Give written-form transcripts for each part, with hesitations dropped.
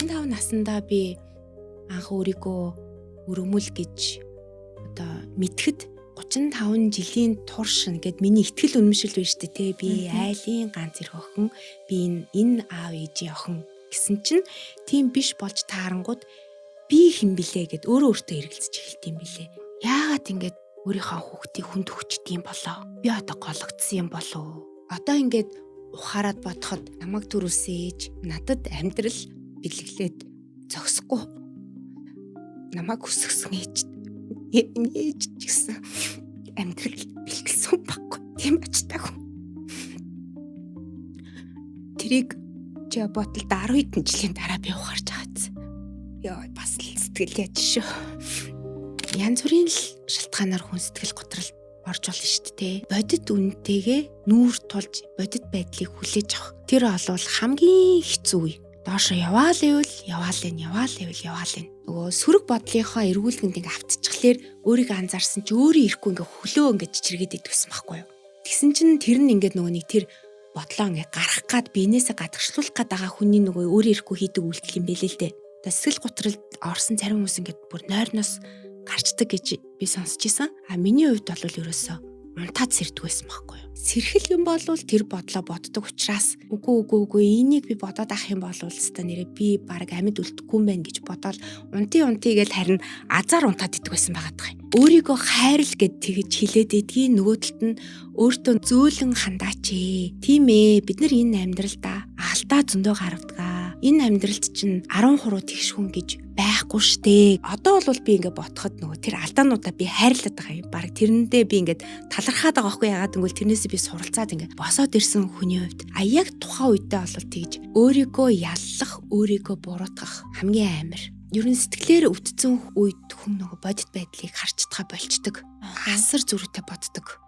35 наснда би анх өөрийгөө өрөмөл гэж одоо мэдхэд 35 жилийн турш ингээд миний ихтгэл үнэмшил биш үү те би айлын ганц эрх охин би энэ аав ээжийн охин гэсэн чинь тийм биш болж таарангууд би хэн блэ гэд өөрөө өөртөө эргэлзэж эхэлт юм билэ. Яагаад ингээд өөрийнхөө хүүхдийг хүнд өгчдөг юм болоо? Би одоо гологдсон юм болов? Одоо ингээд ухаарад бодоход намайг төрүүлсэн ээж надад амьдрал бэлгэлээд зогсохгүй. Намайг хүсгсэн ээж гэсэн амьдрал бэлгэлсэн баггүй. Тийм очтаагүй. Тэрийг чи ботолд 10 хэдэн жилийн дараа би ухаарч байгааз. Яа бас л сэтгэл яж шүү. Янз бүрийн л шалтгаанаар хүн сэтгэл готрол орж болно шүү дээ. Бодит үнэтэйгээ нүүр тулж бодит байдлыг хүлээж авах. Тэр олвол хамгийн хэцүү үе. Доошо яваал энэ. Нөгөө сөрөг бодлынхоо эргүүлгэнд ингээ автчихлаар өөрийгөө анзаарсан чи өөрөө ирэхгүй ингээ хөлөө ингээ чичиргээд идвэсэн байхгүй юу. Тэгсэн чинь тэр нь ингээ нөгөө нэг тэр бодлоо ингээ гарах гад биенээсээ гадагшлуулах гад байгаа хүний нөгөө өөрөө ирэхгүй хийдэг үйлдэл юм бэлээ л дээ. Сэтгэл готролд орсон зарим хүмүүс ингээ бүр нойрноос гарчдаг гэж би сонсч ийсэн. Миний хувьд бол ерөөсөө унтаад сэрдэг байсан байхгүй юу. Сэрхэл юм бол тэр бодлоо боддог учраас үгүй энийг би бодоод ах юм бол өстой нэрээ би баг амьд үлдэхгүй юм байна гэж бодоод унтий гэж харин азар унтаад иддэг байсан байгаа тах. Өөрийгөө хайрл гэд тэгж хилээд идгийн нөгөө талд нь өөртөө зөөлөн хандаач ээ. Тийм ээ бид нар энэ амьдралдаа алдаа зөндөө гаргадаг. Энэ амьдралд чинь 13 тэгш хүн гэж байхгүй штэ. Одоо бол би ингээ ботход нөгөө тэр алдаануудаа би хайрлаад байгаа юм. Бараг тэрэндээ би ингээд талархаад байгаа байхгүй яагаад гэвэл тэрнээсээ би суралцаад ингээ босоод ирсэн хүний хувьд яг тухайн үедээ бол тэгж өөрийгөө яллах, өөрийгөө буруутгах хамгийн амар. Ер нь сэтгэлээр өвдсөн үед хүн нөгөө бодит байдлыг харчдгаа болчдөг. Асар зүрхтэй боддог.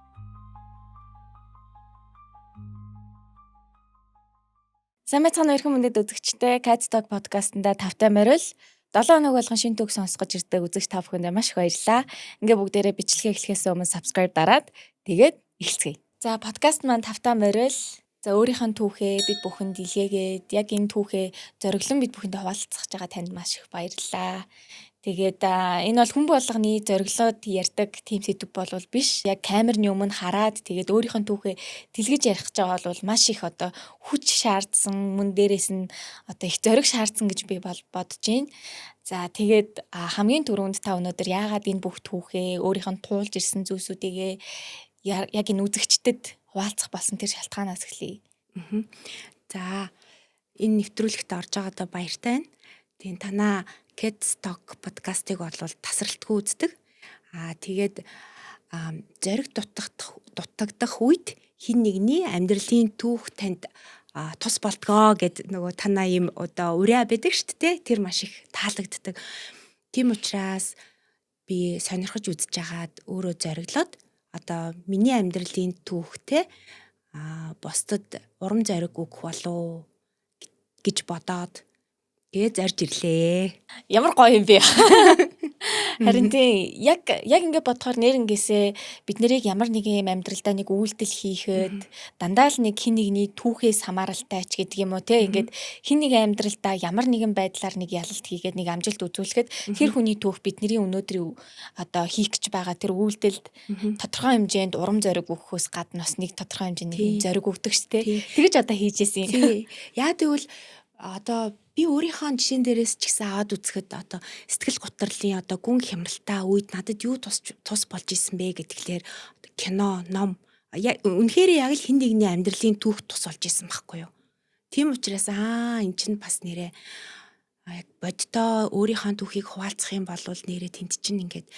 Сайн байцгаана уу хүмүүст үзэгчтэй Cat Talk podcast-ында тавтай морил 7 хоног болгон шинэ төгс сонсгож ирдэг үзэгч та бүхэндээ маш их баярлалаа. Ингээ бүгдээрээ бичлэгээ эхлэхээс өмнө subscribe дараад тэгээд эхэлцгээе. За подкаст маань тавтай морил. За өөрийнх нь түүхээ бид бүхэнд илгээгээд яг энэ түүхээ зориглон бид бүхэндээ хуваалцах байгаа танд маш их баярлалаа. Тэгээд энэ бол хүн болгоны зориглоод ярьдаг тийм сэдв болвол биш. Яг камерны өмнө хараад тэгээд өөрийнх нь түүхээ тэлгэж ярих гэж байгаа бол маш их одоо хүч шаардсан, мөн дээрээс нь одоо их зориг шаардсан гэж би бодож байна. За тэгээд хамгийн түрүүнд та өнөөдөр яагаад энэ бүх түүхээ өөрийнх нь туулж ирсэн зүйлсүүдийгээ яг энэ үзэгчдэд хуваалцах болсон тэр шалтгаанаас эхлэе. За энэ нэвтрүүлэгт орж байгаадаа баяртай байна. Тийм танаа Cat Talk подкастыг бол тасралтгүй үздэг. Тэгээд зориг дутагдах үед хин нэгний амьдралын түүх танд тус болтгоо гэд нөгөө танаа юм одоо урья байдаг шүү дээ. Тэр маш их таалагддаг. Тийм учраас би сонирхож үзэж хагаад өөрөө зориглоод одоо миний амьдралын түүхтэй бусдад урам зориг өгөх болов гэж бодоод зарж ирлээ. Ямар гоё юм бэ? Харин тийм яг ингэ бодохоор нэрнгээсээ бид нарыг ямар нэг юм амьдралдаа нэг үйлдэл хийхэд дандаа л нэг хин нэгний түүхээс хамааралтай ч гэдэг юм уу те ингээд хин нэг амьдралдаа ямар нэгэн байдлаар нэг ялалт хийгээд нэг амжилт үзүүлэхэд тэр хүний түүх бидний өнөөдрийн одоо хийх гэж байгаа тэр үйлдэлд тодорхой хэмжээнд урам зориг өгөхөөс гадна бас нэг тодорхой хэмжээний зориг өгдөг шүү те. Тэгэж одоо хийж ийсэн. Яа тэгвэл одоо би өөрийнхөө жишээн дээрээс ч гэсэн аваад үзэхэд одоо сэтгэл готрлын одоо гүн хямралтай үед надад юу тус болж исэн бэ гэдгээр кино, ном үнэхээр яг л хин нэгний амьдралын түүх тус болж исэн байхгүй юу. Тийм учраас эн чинь бас нэрээ яг бодитоо өөрийнхөө түүхийг хуваалцах юм бол нэрээ тэнд чинь ингээд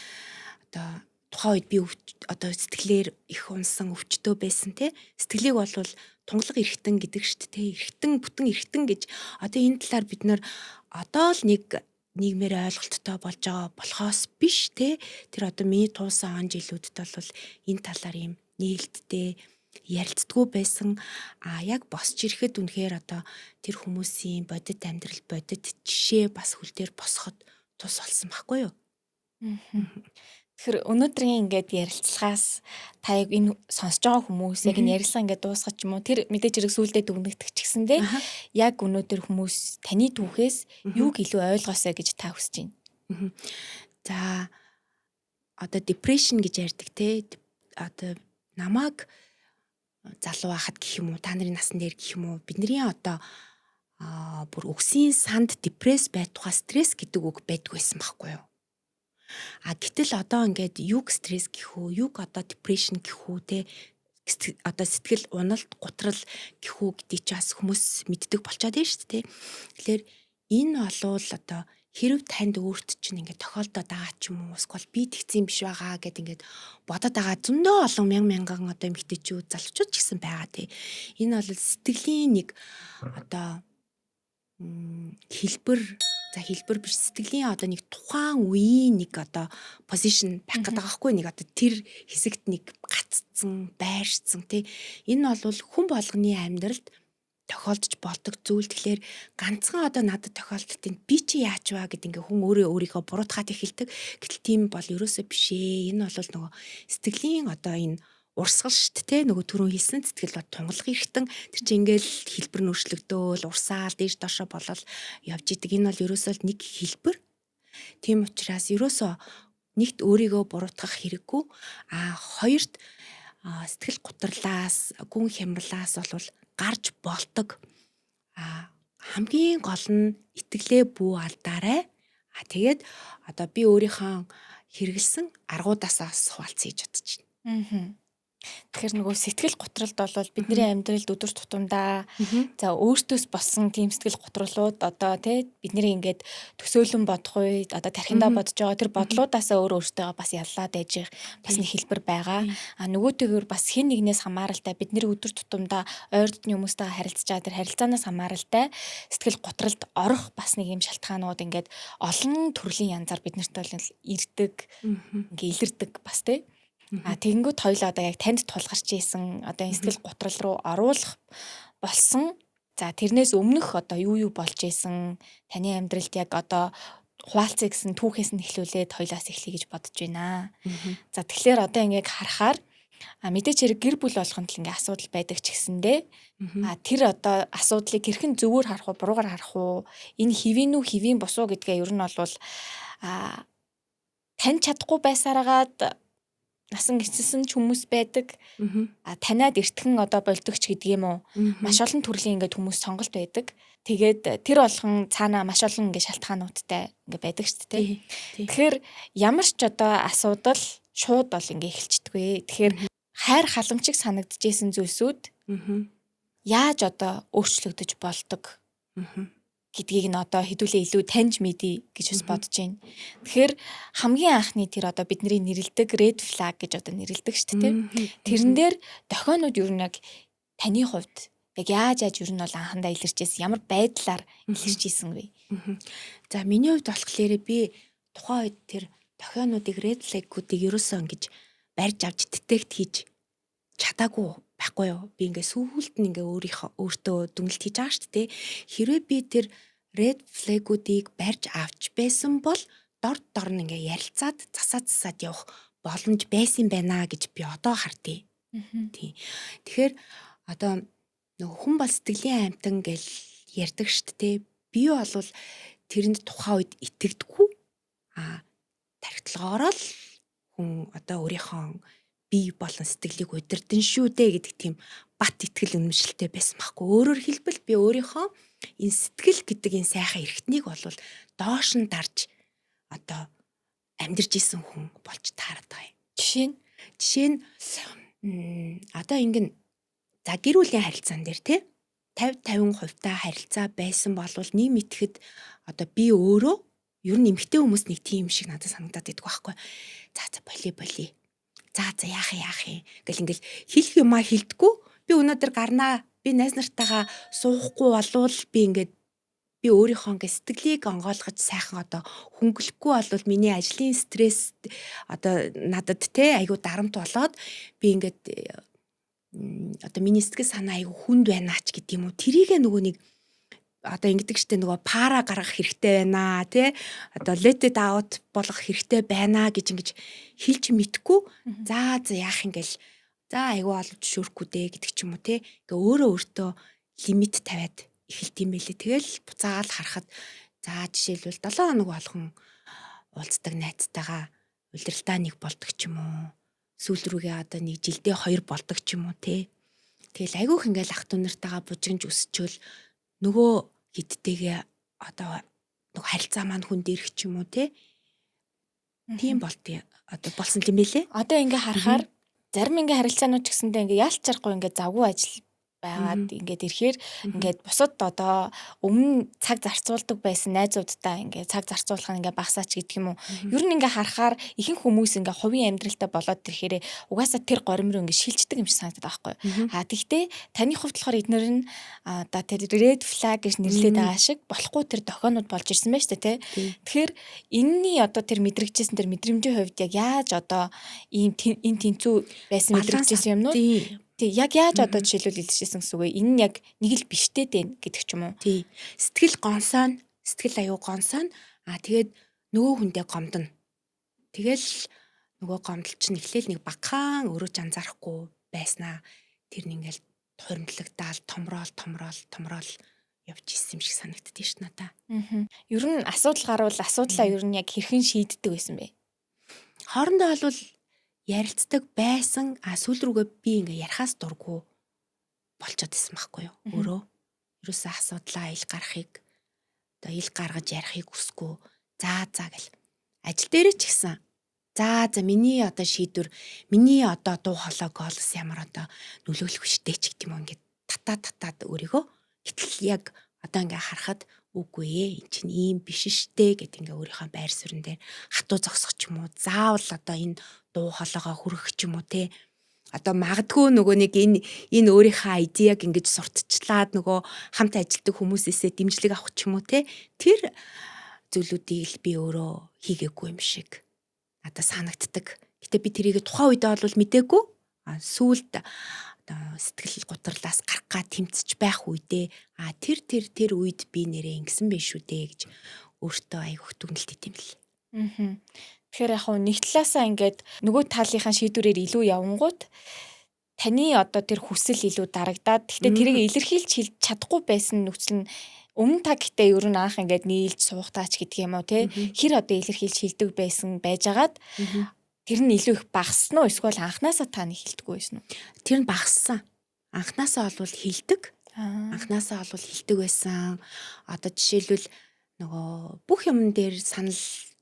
одоо тухайн үед би одоо сэтгэлээр их унсан өвчтөө байсан те. Сэтгэлийг бол тунгалаг эргэтэн гэдэг шүү дээ. Бүтэн эргэтэн гэж одоо энэ талаар бид нар одоо л нэг нийгмээр ойлголттой болж байгаа болохоос биш те. Тэр одоо миний туулсан он жилүүдэд бол энэ талаар юм нээлттэй ярилцдаггүй байсан. Яг босч ирэхэд үнэхээр одоо тэр хүмүүсийн бодит амьдрал бодит жишээ бас хөл дээр босоход тус олсон байхгүй юу? Тэгэхээр өнөөдрийн ингээд ярилцлагаас та яг энэ сонсож байгаа хүмүүс яг энэ ярилцлага ингээд дуусгах ч юм уу тэр мэдээж хэрэг сүулдэ дүгнэгдэх ч гэсэндээ яг өнөөдөр хүмүүс таны түүхээс юуг илүү ойлгоосоо гэж та хүсэж байна. За одоо depression гэж ярьдаг те. Одоо намайг залуу байхад гэх юм уу та нарын насан дээр гэх юм уу бидний одоо бүр өгсөн санд депресс байтугай стресс гэдэг үг байдг байсан байхгүй юу? Гэтэл одоо ингээд юг стресс гэх үү, юг одоо depression гэх үү те одоо сэтгэл уналт, гутрал гэх үү гэдгийг ч бас хүмүүс мэддэг болчиход байна шүү дээ. Тэгэхээр энэ болвол одоо хэрв танд өөрт чинь ингээд тохиолдоод байгаа ч юм уу, эсвэл би тэгсэн биш байгаа гэд ингээд бодоод байгаа зөндөө олон мянган одоо эмэгтэйчүүд, залуучууд ч гэсэн байгаа те. Энэ бол сэтгэлийн нэг одоо хэлбэр биш сэтгэлийн одоо нэг тухайн үеийн нэг одоо позишн байх гэдэг байгаа хгүй нэг одоо тэр хэсэгт нэг гаццсан, байршсан тий. Энэ бол хүн болгоны амьдралд тохиолдож болдог зүйл. Тэгэхээр ганцхан одоо надад тохиолдолтын би чи яач вэ гэд ингээ хүн өөрийнхөө буруутгаад эхэлдэг. Гэтэл тийм бол ерөөсөө биш ээ. Энэ бол нөгөө сэтгэлийн одоо энэ урсгал шүү дээ нөгөө түрүүн хэлсэн сэтгэл бод тунгалах эргэтэн тэр чинь ингээл хэлбэр нөршлөгдөөл урсаал дээш доошо болол явж идэг. Энэ бол ерөөсөө нэг хэлбэр. Тийм учраас ерөөсөө нэгт өөрийгөө буруутгах хэрэггүй. Хоёрт сэтгэл гутралаас, гүн хямралаас бол гарч болдог. Хамгийн гол нь итгэлээ бүү алдаарай. Тэгээд одоо би өөрийнхөө хэрэгэлсэн аргуудаасаа хуваалцъя гэж бодож байна. Тэгэхээр нөгөө сэтгэл гутралд бол бидний амьдралд өдөр тутамдаа за өөртөөс болсон тийм сэтгэл гутралууд одоо тий бидний ингээд төсөөлөн бодох үед одоо тархиндаа бодож байгаа тэр бодлуудаасаа өөртөө бас яллаад ээж бас нэг хэлбэр байгаа. Нөгөөтэйгөр бас хэн нэгнээс хамааралтай бидний өдөр тутамдаа ойр дотны хүмүүстэй харилцаж байгаа тэр харилцаанаас хамааралтай сэтгэл гутралд орох бас нэг юм шалтгаанууд ингээд олон төрлийн янзаар биднэрт бол ирдэг ингээ илэрдэг бас тий. Тэгэнгүүт хоёлоо одоо яг танд тулгарч ийсэн одоо энэ сэтгэл гутрал руу оруулах болсон. За тэрнээс өмнөх одоо юу болж ийсэн таны амьдралд яг одоо хуваалцъя гэсэн түүхээс нь эхлүүлээд хоёлаас эхлэе гэж бодож байна. За тэгэхээр одоо ингээд харахаар мэдээч хэрэг гэр бүл болгонд л ингээд асуудал байдаг ч гэсэндээ тэр одоо асуудлыг хэрхэн зөвөр харах уу, буруугаар харах уу, энэ хэвийн үү, хэвийн босуу гэдгээ ер нь бол тань чадахгүй байсараагаад насан гисэлсэн ч хүмүүс байдаг. Таниад эртхэн одоо болдогч гэдэг юм уу? Маш олон төрлийн ингээд хүмүүс сонголт байдаг. Тэгээд тэр болгон цаанаа маш олон ингээд шалтгаануудтай ингээд байдаг шүү дээ. Тэгэхээр ямар ч одоо асуудал шууд бол ингээд эхэлчихдэггүй. Тэгэхээр хайр халамжиг санагдчихсэн зүйлсүүд яаж одоо өөрчлөгдөж болдог гэдгийг нь одоо хэдүүлээ илүү таньж мэдье гэж бас бодож байна. Тэгэхээр хамгийн анхны тэр одоо бидний нэрлдэг red flag гэж одоо нэрлдэг шүү дээ. Тэрэн дээр дохионууд ер нь яг таны хувьд яг яаж ер нь бол анхандаа илэрч ирсэн, ямар байдлаар илэрч ирсэн вэ? За миний хувьд болохоор би тухайн үед тэр дохионуудыг red flag-уудыг ерөөсөө ингэж барьж авч детект хийж чадаагүй байхгүй юу? Би ингээ сүүлд нь ингээ өөртөө дүнэлт хийж байгаа шүү дээ. Хэрвээ би тэр red flag-уудыг барьж авч байсан бол дор нь ингээ ярилцаад засаад явах боломж байсан байна гэж би одоо хардъя. Тийм. Тэгэхээр одоо нөгөө хүн бол сэтгэлийн амьтан гэж ярьдаг шүү дээ. Би бол тэрэнд тухайн үед итгэдэггүй. Тархитлагаараа л хүн одоо өөрийнхөө бие болон сэтгэлийг удирдан шүү дээ гэдэг тийм бат итгэл үнэмшилтэй байсан байхгүй. Өөрөөр хэлбэл би өөрийнхөө энэ сэтгэл гэдэг энэ сайхан эрхтнийг бол доош нь дарж одоо амьдарч исэн хүн болж таарад байгаа юм. Жишээ нь одоо ингэн за гэр бүлийн харилцаан дээр те 50% та харилцаа байсан бол нийгэм итгэхэд одоо би өөрөө ер нь эмэгтэй хүмүүс нэг тийм шиг надад санагдаад идэх байхгүй. За боли. За яах юм гэл ингээл хэлэх юмаа хэлдэггүй. Би өнөөдөр гарнаа. Би найз нартайгаа суухгүй болвол би ингээд би өөрийнхөө ингээд сэтгэлийг онгойлгож сайхан одоо хөнгөлөхгүй болвол миний ажлын стресс одоо надад те айгу дарамт болоод би ингээд одоо миний сэтгэл санаа айгу хүнд байна ч гэдэг юм уу. Тэрийгэ нөгөө нэг одоо ингэдэг штэ нөгөө пара гаргах хэрэгтэй байна тий. Одоо let it out болгох хэрэгтэй байна гэж ингэж хэлж мэдгүй. За яах юм гээл. За айгүй олж шүүрхгүй дээ гэдэг ч юм уу тий. Ингээ өөрөө өөртөө лимит тавиад эхэлт юм байлээ. Тэгэл буцаагаал харахад за жишээлбэл 7 хоног болгон уулздаг найзтайгаа улиралдаа нэг болдог ч юм уу. Сүүл рүүгээ одоо нэг жилдээ 2 болдог ч юм уу тий. Тэгэл айгүйх ингээл ах トゥ нартайгаа бужигнж өсчөөл нөгөө хидтэйгээ одоо нөгөө харилцаа маань хүн дээрх ч юм уу тий. Тийм болтыг одоо болсон юм байлээ. Одоо ингээ харахаар зарим ингээ харилцаанууд ч гэсэндээ ингээ яалч чарахгүй ингээ завгүй ажил байгаад ингээд ирэхээр ингээд бусад одоо өмнө цаг зарцуулдаг байсан найзуудтай ингээд цаг зарцуулах нь ингээд багасаач гэдэг юм уу. Ер нь ингээд харахаар ихэнх хүмүүс ингээд хувийн амьдралтай болоод ирэхээр угаасаа тэр горим руу ингээд шилждэг юм шиг санагдаад байгаа байхгүй. Тэгтээ таны хувьд болохоор эднэр нь одоо тэр red flag гэж нэрлэдэг байгаа шиг болохгүй тэр дохионууд болж ирсэн байна шүү дээ тий. Тэгэхээр энэний одоо тэр мэдрэгчсэн тэр мэдрэмжийн хувьд яг яаж одоо энэ тэнцүү байсан мэдрэгчсэн юмнууд тий яг яаж одоо жишээлбэл илэршсэн гэсэн үг вэ? Энэ нь яг нэг л биштэй дээ гэдэг ч юм уу. Тий. Сэтгэл аюу гонсоон тэгээд нөгөө хүндээ гомдно. Тэгэл нөгөө гомдол чинь эхлээл нэг багахан өрөөж анзаарахгүй байснаа тэр нь ингээл хуримтлагдаал томроол явж исэн юм шиг санагддээ ш надаа. Ер нь асуудал гарвал асуудлаа ер нь яг хэрхэн шийддэг байсан бэ? Хоорондоо бол ярилцдаг байсан сүүл рүүгээ би ингээ ярихаас дурггүй болчиход исэн байхгүй юу. Өөрөө ерөөсөө асуудлаа ил гарахыг одоо ил гаргаж ярихыг хүсэхгүй. За гэл ажил дээрээ ч гэсэн за миний одоо шийдвэр миний одоо дуу хоолой голос ямар одоо нөлөөлөх штэ ч гэдэг юм ингээд татаад өөрийгөө гэтэл яг одоо ингээ харахад үгүй эн чинь ийм биш штэ гэд ингээ өөрийнхөө байр суурин дээр хатуу зогсох ч юм уу заавал одоо энэ дуу хоолойгоо хүргэх ч юм уу те одоо магадгүй нөгөө нэг энэ өөрийнхөө айдиаг ингэж сурталчлаад нөгөө хамт ажилтдаг хүмүүсээсээ дэмжлэг авах ч юм уу те тэр зүйлүүдийг л би өөрөө хийгээгүй юм шиг надад санагддаг. Гэтэ би тэрийг тухайн үедээ бол мэдээгүй сүүлд сэтгэл гутралаас гарах га тэмцэж байх үедээ тэр үед би нэрээ ингэсэн байх шүү дээ гэж өөртөө айгүйх дүгнэлт идэм бил. Тэгэхээр яг нэг талаасаа ингээд нөгөө талынхаа шийдвэрээр илүү явангууд таны одоо тэр хүсэл илүү дарагдаад гэхдээ тэрийг илэрхийлж хэлж чадахгүй байсан нөхцөл нь өмнө та гэхдээ ер нь анх ингээд нийлж суугатаач гэдэг юм уу те хэр одоо илэрхийлж хэлдэг байсан байжгаад тэр нь илүү их багассан уу эсвэл анханасаа та нэг хэлдэггүй байсан уу? Тэр нь багассан. Анханасаа бол хэлдэг. Анханасаа бол хэлдэг байсан. Одоо жишээлбэл нөгөө бүх юм дээр санал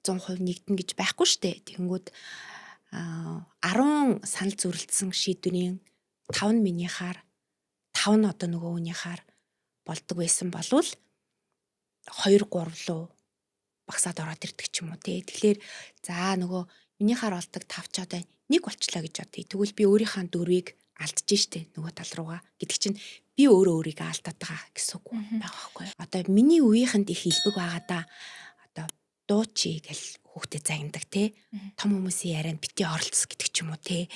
100% нэгдэн гэж байхгүй штэ. Тэгэнгүүт 10 санал зүрэлдсэн шийдвэрийн 5 нь минийхаар 5 нь одоо нөгөө хүнийхаар болдог байсан болвол 2 3 руу багасаад ороод ирдэг ч юм уу те. Тэгэхээр за нөгөө минийхаар болдог 5 ч одоо 1 болчлаа гэж бодъё. Тэгвэл би өөрийнхөө дөрвийг алдаж штэ нөгөө тал руугаа гэдэг чинь би өөрийгөө алдаад байгаа гэсэн үг байгаа байхгүй. Одоо миний үеийнхэнд их хэлбэг байгаа да. Одоо дуучи гэл хүүхдэд загнадаг те. Том хүмүүсийн ярианд бити оролцс гэдэг ч юм уу те.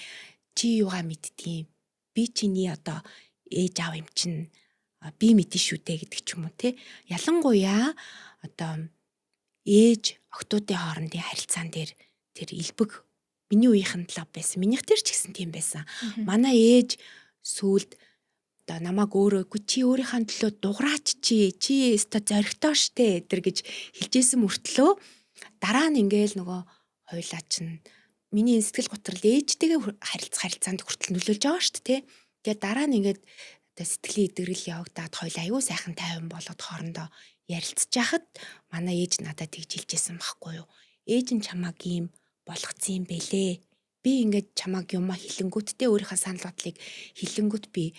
Чи юугаа мэддгийг би чиний одоо ээж аав юм чинь би мэдэн шүү дээ гэдэг ч юм уу те. Ялангуяа одоо ээж охтуудын хоорондын харилцаан дээр тэр илбэг миний үеийнхэнд лав байсан. Минийх тэр ч гэсэн тийм байсан. Манай ээж сүүлд одоо намайг өөрөөгүй чи өөрийнхөө төлөө дуграач чи өстой зоригтой штэ тэр гэж хэлжсэн мөртлөө дараа нь ингээл нөгөө хойлоо чинь миний сэтгэл готрол ээжтэйгээ харилцаанд хүртэл нөлөөлж байгаа штэ тий. Тэгээд дараа нь ингээд одоо сэтгэлийн идэгрэл явагдаад хойлоо аюу сайхан тайван болоод хоорондоо ярилцж яхад манай ээж надад тэгж хэлжсэн байхгүй юу. Ээж нь чамааг ийм болгоцсон юм бэлээ. Би ингээд чамааг юмаа хилэнгүүттэй өөрийнхөө санал бодлыг хилэнгүүт би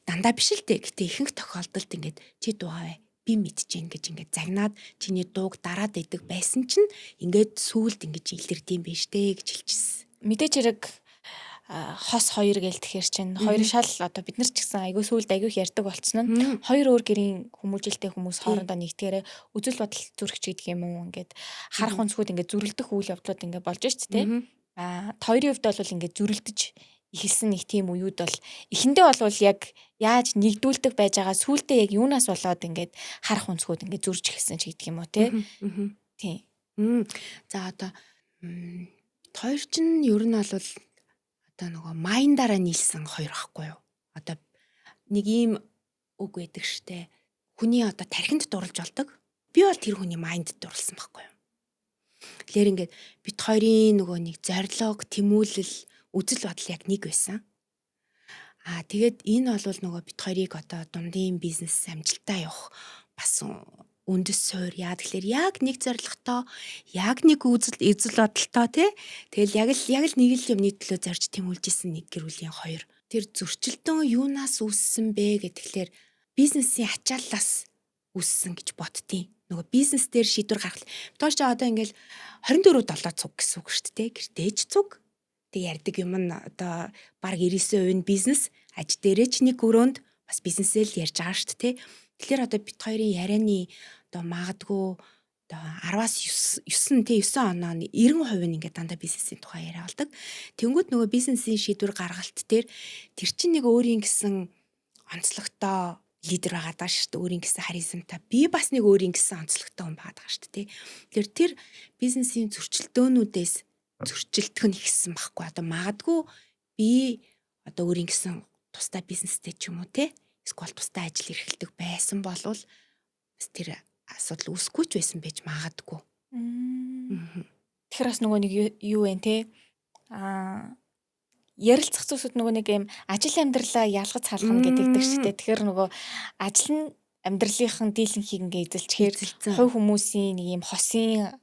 дандаа биш л дээ. Гэтэ ихэнх тохиолдолд ингээд чи дуугаа би мэдчихээн гэж ингээд загнаад чиний дууг дараад идэг байсан чинь ингээд сүулт ингээд илэрдэм биш дээ гэж хэлчихсэн. Мэдээж хэрэг хос 2 гээл тэгэхээр чинь хоёр шал одоо бид нар ч гэсэн айгүй сүулт айгүй ярьдаг болцсон нь хоёр өөр гэрийн хүмүүжилтэй хүмүүс хоорондоо нэгтгэрээ үзэл бодол зүрхч гэдэг юм уу ингээд харах өнцгүүд ингээд зүрэлдэх үйл явдлууд ингээд болж шүү дээ. Хоёрын хувьд бол ингээд зүрэлдэж эхэлсэн нэг тийм үеуд бол эхэндээ болвол яг яаж нэгдүүлдэг байж байгаа сүултээ яг юунаас болоод ингээд харах өнцгүүд ингээд зурж эхэлсэн ч гэдэг юм уу те. Тийм. За одоо хоёр чинь ер нь бол одоо нөгөө майндаараа нийлсэн хоёр ахгүй юу? Одоо нэг ийм үг байдаг штэ. Хүний одоо тархинд дурлж болдог. Би бол тэр хүний майнд дурлсан байхгүй юу? Тэгэхээр ингээд бит хоёрын нөгөө нэг зорилго, тэмүүлэл, үзэл бодол яг нэг байсан. Тэгээд энэ бол нөгөө бит хоёрыг одоо дундын бизнес амжилтаа явах бас үндэс суурь. Яа тэгэхээр яг нэг зорилготой, яг нэг үзэл бодолтой тий. Тэгэл яг л нэг л юмны төлөө зорж тэмүүлж исэн нэг гэр бүлийн хоёр. Тэр зөрчилдөн юунаас үүссэн бэ гэхлээр бизнесийн ачааллаас үүссэн гэж бодтiin. Нөгөө бизнес дээр шийдвэр гаргах. Тооч одоо ингээл 24/7 цуг гэсэн үг шүү дээ. Гэртээж цуг. Тэг ярьдаг юм нь одоо баг 99% нь бизнес, аж дээрээ ч нэг өрөөнд бас бизнесээ л ярьж байгаа шүү дээ. Тэгэхээр одоо бит хоёрын ярианы одоо магадгүй одоо 10-9 оноо 90% нь ингээд дандаа бизнесийн тухай яриа болдог. Тэнгүүд нөгөө бизнесийн шийдвэр гаргалт дээр тэр чинь нэг өөрийн гэсэн онцлогтой лидер байгаа даа шүү дээ. Өөрийн гэсэн харизмтай. Би бас нэг өөрийн гэсэн онцлогтой хүн байгаа шүү дээ. Тэгэхээр тэр бизнесийн зөрчилдөөнүүдээс зөрчилдөх нь ихсэн байхгүй. Одоо магадгүй би одоо өөрийн гэсэн тусдаа бизнестэй ч юм уу те. Эсвэл тусдаа ажил эрхэлдэг байсан болвол бас тэр асуудал үүсэхгүй ч байсан байж магадгүй. Тэгэхээр бас нөгөө нэг юу вэ те? Ярилцах зүйлсүүд нөгөө нэг юм ажил амьдралаа ялгаж салгана гэдэг шүү дээ. Тэгэхээр нөгөө ажил нь амьдралынхан дийлэнхийг ингээ эзэлчихээр хувь хүмүүсийн нэг юм хосын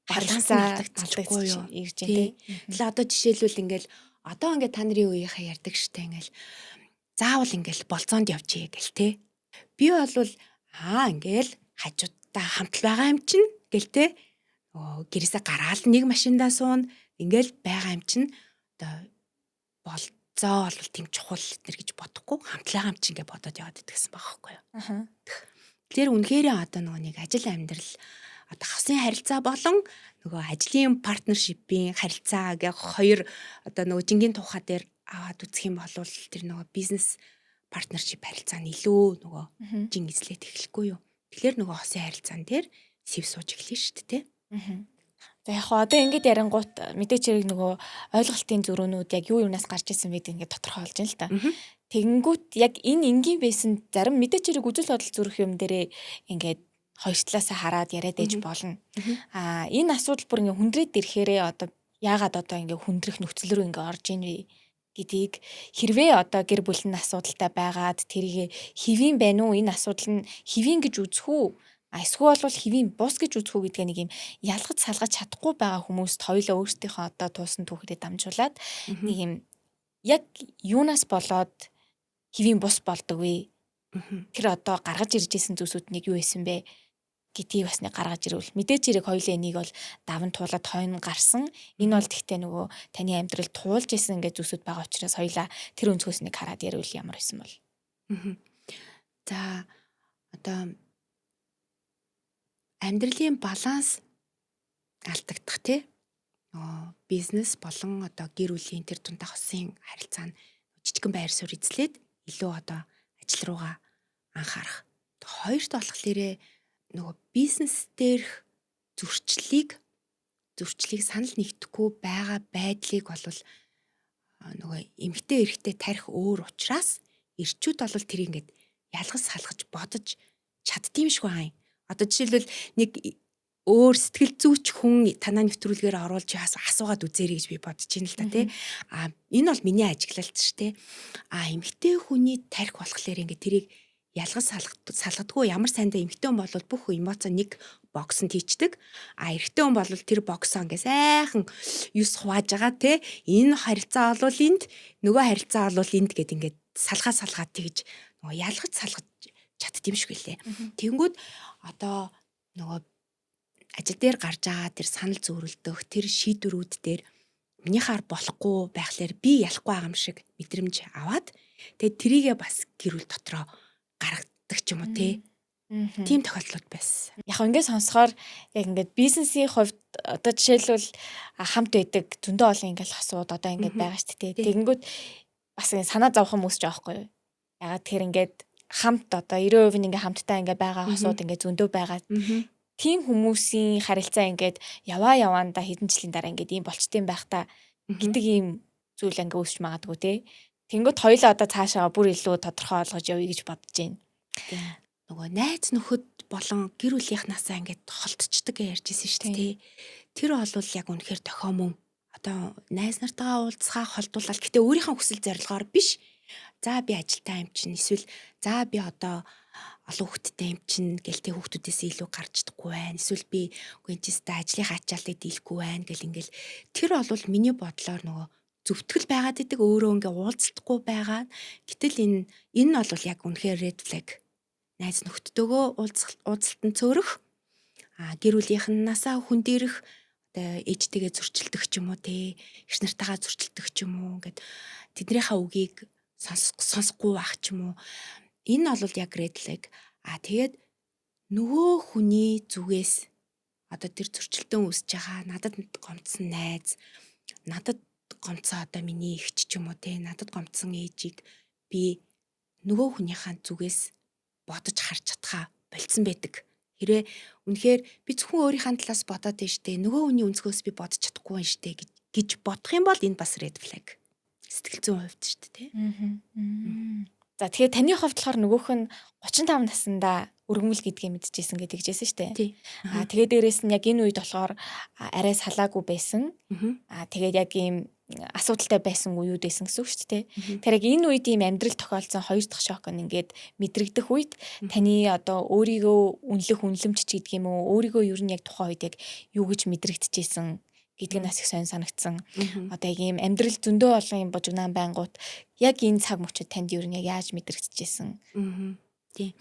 балансаа алдагдчихгүй юу гэж тийм. Тэгэхээр одоо жишээлбэл ингээл одоо ингээ та нарын үеийнхээ ярьдаг штэ ингээл заавал ингээл болцоонд явчихъя гэл те. Би болвол ингээл хажуудаа хамт байгаа юм чинь гэл те. Гэрээсээ гараал нэг машиндаа суун ингээл байгаа юм чинь одоо болцоо бол тийм чухал нэр гэж бодохгүй хамтлаа хамт ингээ бодоод яваад идэгсэн байгаа байхгүй юу. Тэгэхээр үнэхээр одоо нөгөө нэг ажил амьдрал одоо хавсын харилцаа болон нөгөө ажлын партнершипийн харилцаа гэх хоёр одоо нөгөө жингийн тухай дээр аваад үзэх юм бол тэр нөгөө бизнес партнершип харилцаа нь илүү нөгөө жин эзлээд эхлэхгүй юу. Тэгэхээр нөгөө хосын харилцаан дээр сэв сууж эхлэв шүү дээ. За яг хоо одоо ингэж ярингуут мэдээч хэрэг нөгөө ойлголтын зөрүүнүүд яг юу юунаас гарч ирсэн бэ гэдэг ингээд тодорхой болж байна л та. Тэгэнгүүт яг энэ энгийн байсан зарим мэдээч хэрэг үзэл бодол зүрх юм дээрээ ингээд хоёр талаасаа хараад яриад ээж болно. Энэ асуудал бүр ингээд хүндрээд ирэхээрээ одоо яагаад одоо ингээд хүндрэх нөхцөл рүү ингээд орж ийн вэ гэдгийг хэрвээ одоо гэр бүлийн асуудалтай байгаад тэрийг хэвийн байна уу энэ асуудал нь хэвийн гэж үзэх үү эсвэл бол хэвийн бус гэж үзэх үү гэдгээ нэг юм ялгаж салгаж чадахгүй байгаа хүмүүст хоёулаа өөрсдийнхөө одоо туусан түүхрээ дамжуулаад нэг юм яг юунаас болоод хэвийн бус болдог вэ? Тэр одоо гаргаж ирж исэн зүйлсүүднийг юу байсан бэ гэдгийг бас нэг гаргаж ирвэл мэдээж хэрэг хоёулаа энийг бол даван туулаад хойно гарсан. Энэ бол тэгтээ нөгөө таны амьдрал туулж исэн ингээд зүйлсүүд байгаа учраас хоёулаа тэр өнцгөөс нэг хараад ярил ямар байсан бол. За одоо амьдралын баланс алдагдах тий. Бизнес болон одоо гэр бүлийн тэр дундаа хосын харилцаа нь жижигхэн байр суурь эзлээд илүү одоо ажил руугаа анхаарах. Хоёрт болохоор нөгөө бизнес дээрх зөрчлийг санал нэгдэхгүй байгаа байдлыг болвол нөгөө эмгтэй эрэгтэй тарих өөр учраас эрчүүд бол тэр ингээд ялгаж салгаж бодож чаддсан шүү хаа. Одоо жишээлбэл нэг өөр сэтгэл зүйч хүн танаа нэвтрүүлгээр оруулж асуугаад үзээрэй гэж би бодож байна л да тий. Энэ бол миний ажиглалт шүү дээ. Эмгтэй хүний тарих болохоор ингээд тэрийг ялгаж салгадгүй ямар сайндаа эмгтэй хүн бол бүх эмоцоо нэг боксонд хийчдэг. Эрэгтэй хүн бол тэр боксоо ингээ сайхан юус хувааж байгаа те. Энэ харилцаа бол энд, нөгөө харилцаа бол энд гэд ингээ салгаад тэгж нөгөө ялгаж салгаж чаддсан юм шиг үлээ. Тэнгүүд одоо нөгөө ажил дээр гарч байгаа тэр санал зөрүүлдөх тэр шийдвэрүүд дээр минийхаар болохгүй байхлаар би ялахгүй байгаа юм шиг мэдрэмж аваад тэгээд тэрийгээ бас гэр бүл дотроо гаргадаг ч юм уу те. Тийм тохиолдлууд байсан. Яг ингээд сонсохоор яг ингээд бизнесийн хувьд одоо жишээлбэл хамт байдаг зөндөө олон ингээд хосууд одоо ингээд байгаа шүү дээ. Тэгэнгүүт бас ингээд санаа зовхон үүсэж байгаа байхгүй юу? Ягаад тэр ингээд хамт одоо 90% ингээд хамтдаа ингээд байгаа хосууд ингээд зөндөө байгаа. Тийм хүмүүсийн харилцаа ингээд яваанда хэдэн жилийн дараа ингээд ийм болчтой байх та гэдэг ийм зүйл ингээд үүсч магадгүй те. Тэнгүүт хоёулаа одоо цаашаа бүр илүү тодорхой олгож явъя гэж бодож байна. Нөгөө найз нөхөд болон гэр бүлийнхнаасаа ингээд холтчдаг гэж ярьжсэн шүү дээ. Тэр бол яг үнэхээр тохиомон. Одоо найз нартайгаа уулзахаа холдуулаад гэтээ өөрийнхөө хүсэл зорилгоор биш. За би ажилтаа юм чинь эсвэл за би одоо олон хүүхэдтэй юм чинь гэлтэй хүүхдүүдээс илүү гарч чадахгүй байна. Эсвэл би гүнчистэй ажлын ачаалтыг дийлэхгүй байна гэл ингээл тэр бол миний бодлоор нөгөө зөвтгөл байгаад идэг өөрөө ингээ уулзалтгүй байгаа. Гэтэл энэ бол яг үнэхээр red flag. Найз нөхдөдөө уулзалтанд цөөрөх гэр бүлийнхнаасаа хүндэрэх одоо ээжтэйгээ зөрчилдөх ч юм уу те иш нартайгаа зөрчилдөх ч юм уу гэд тэднийхээ үгийг сонсохгүй байх ч юм уу энэ бол яг red flag. Тэгээд нөгөө хүний зүгээс одоо тэр зөрчилдөөн үүсэж байгаа надад гомдсон найз надад гомдсон одоо миний эгч ч юм уу те надад гомдсон ээжийг би нөгөө хүнийхээ зүгээс бодож харж чадхаа болцсон байдаг. Хэрвээ үнэхээр би зөвхөн өөрийнхөө талаас бодоод байна штэ нөгөө хүний өнцгөөс би бодож чадахгүй байна штэ гэж бодох юм бол энэ бас red flag. Сэтгэл зүйн хувьд штэ тий. За тэгэхээр таны хувьд болохоор нөгөөх нь 35 наснда өргөмөл гэдгийг мэдчихсэн гэдэг жисэн штэ. Тэгээд дээрэс нь яг энэ үед болохоор арай салаагүй байсан. Тэгээд яг ийм асуудалтай байсан үеуд байсан гэсэн үг шүү дээ. Тэгэхээр яг энэ үед ийм амьдрал тохиолдсон хоёр дахь шок нь ингээд мэдрэгдэх үед таны одоо өөрийгөө үнэлэх үнэлэмж ч гэдэг юм уу өөрийгөө ер нь яг тухайн үед яг юу гэж мэдрэгдэжсэн гэдэг нь бас их сонь санагдсан. Одоо яг ийм амьдрал зөндөө олон юм божигнаан байнгут яг энэ цаг мөчид танд ер нь яг яаж мэдрэгдэжсэн. Тий.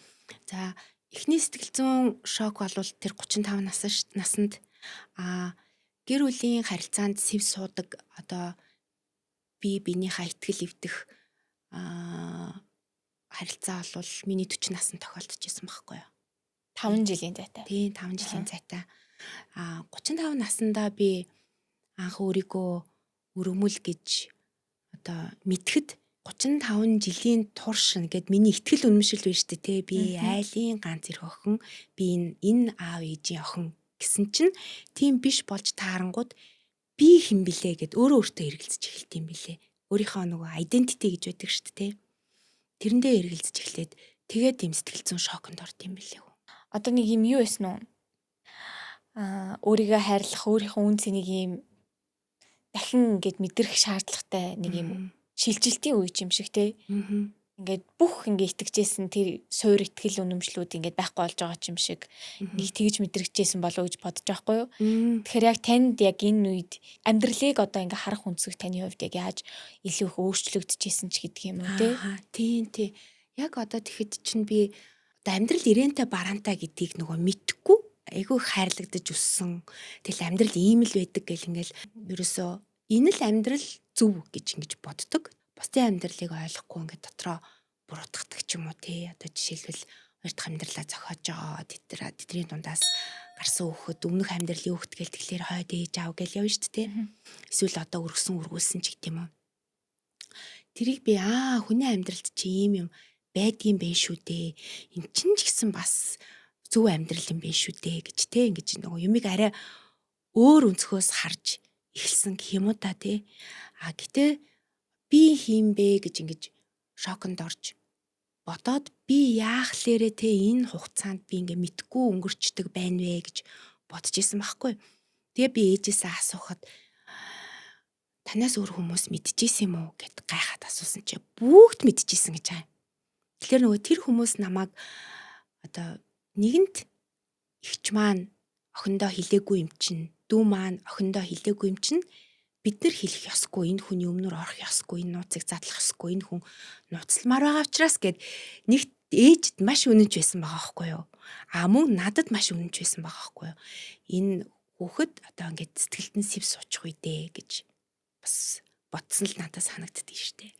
За эхний сэтгэл зүйн шок бол тэр 35 наснд гэр бүлийн харилцаанд сэв суудаг одоо биенийхээ итгэл эвдэх харилцаа бол миний 40 наснд тохиолдож ирсэн байхгүй юу? 5 жилийн зайтай. Тийм 5 жилийн зайтай. 35 наснда би анх өөрийгөө өргөмөл гэж одоо мэдхэд 35 жилийн турш гэд миний итгэл үнэмшил биш үү те би айлын ганц эрх охин би энэ аав ээжийн охин гэсэн чинь тийм биш болж таарангууд би хэн блэ гэд өөрөө өөртөө эргэлзэж эхэлт юм билэ. Өөрийнхөө нөгөө identity гэж байдаг шүү дээ. Тэрэндээ эргэлзэж эхлээд тэгээд тийм сэтгэл зүйн шоконд орд юм билээ. Одоо нэг юм юу байсан уу? Өөрийгөө хайрлах, өөрийнхөө үн цэнийг юм дахин ингээд мэдрэх шаардлагатай нэг юм шилжилтийн үе юм шиг те. Ингээд бүх ингээд итгэжсэн тэр суур итгэл үнэмшлүүд ингээд байхгүй болж байгаа юм шиг нэг тэгж мэдрэгдчихсэн болов уу гэж бодож байхгүй юу. Тэгэхээр яг танд яг энэ үед амьдралыг одоо ингээд харах үнцэг таны хувьд яг яаж илүү их өөрчлөгдөжсэн ч гэдэг юм уу те. Тийм. Яг одоо тэгэхэд чинь би одоо амьдрал ирээнтэй бараантай гэдгийг нөгөө мэдхгүй айгүй хайрлагдаж өссөн. Тэгэл амьдрал ийм л байдаг гэл ингээл ерөөсөө энэ л амьдрал зөв гэж ингэж боддог. Бусдын амьдралыг ойлгохгүй ингээд дотроо буруутгадаг ч юм уу тий. Одоо жишээлбэл хоёр дахь амьдралаа зохиож байгаа тэдний дундаас гарсан хөхөд өмнөх амьдралын хөхт гэл тэгэхээр хойд ээж аав гэл явна шүү дээ тий. Эсвэл одоо өргөсөн ч гэдэм юм. Тэрийг би хүний амьдралд чи ийм юм байдгийн бэ шүү дээ. Эн чинь ч гэсэн бас зөв амьдрал юм бэ шүү дээ гэж тий. Ингэж нөгөө юмыг арай өөр өнцгөөс харж эхэлсэн гэх юм уу та тий. Гэтээ би хийм бэ гэж ингэж шоконд орж бодоод би яах лээрээ те энэ хугацаанд би ингээ мэдгүй өнгөрчдөг байна вэ гэж бодож исэн байхгүй. Тэгээ би ээжээсээ асуухад танаас өөр хүмүүс мэдчихсэн юм уу гэд гайхаад асуусан чи бүгд мэдчихсэн гэж байгаа. Тэгэхээр нөгөө тэр хүмүүс намайг одоо нэгэнт ихч маань охиндоо хэлээгүй юм чинь дүү маань охиндоо хэлээгүй юм чинь бид нар хэлэх ёсгүй энэ хүний өмнөр орох ёсгүй энэ нууцыг задлах ёсгүй энэ хүн нууцламаар байгаа учраас гэд нэг ээжд маш үнэнч байсан байгаа байхгүй юу мөн надад маш үнэнч байсан байгаа байхгүй юу энэ хүүхэд одоо ингээд сэтгэлд нь сэв суучих үе дээ гэж бас ботсон л надад санагддаг шүү дээ.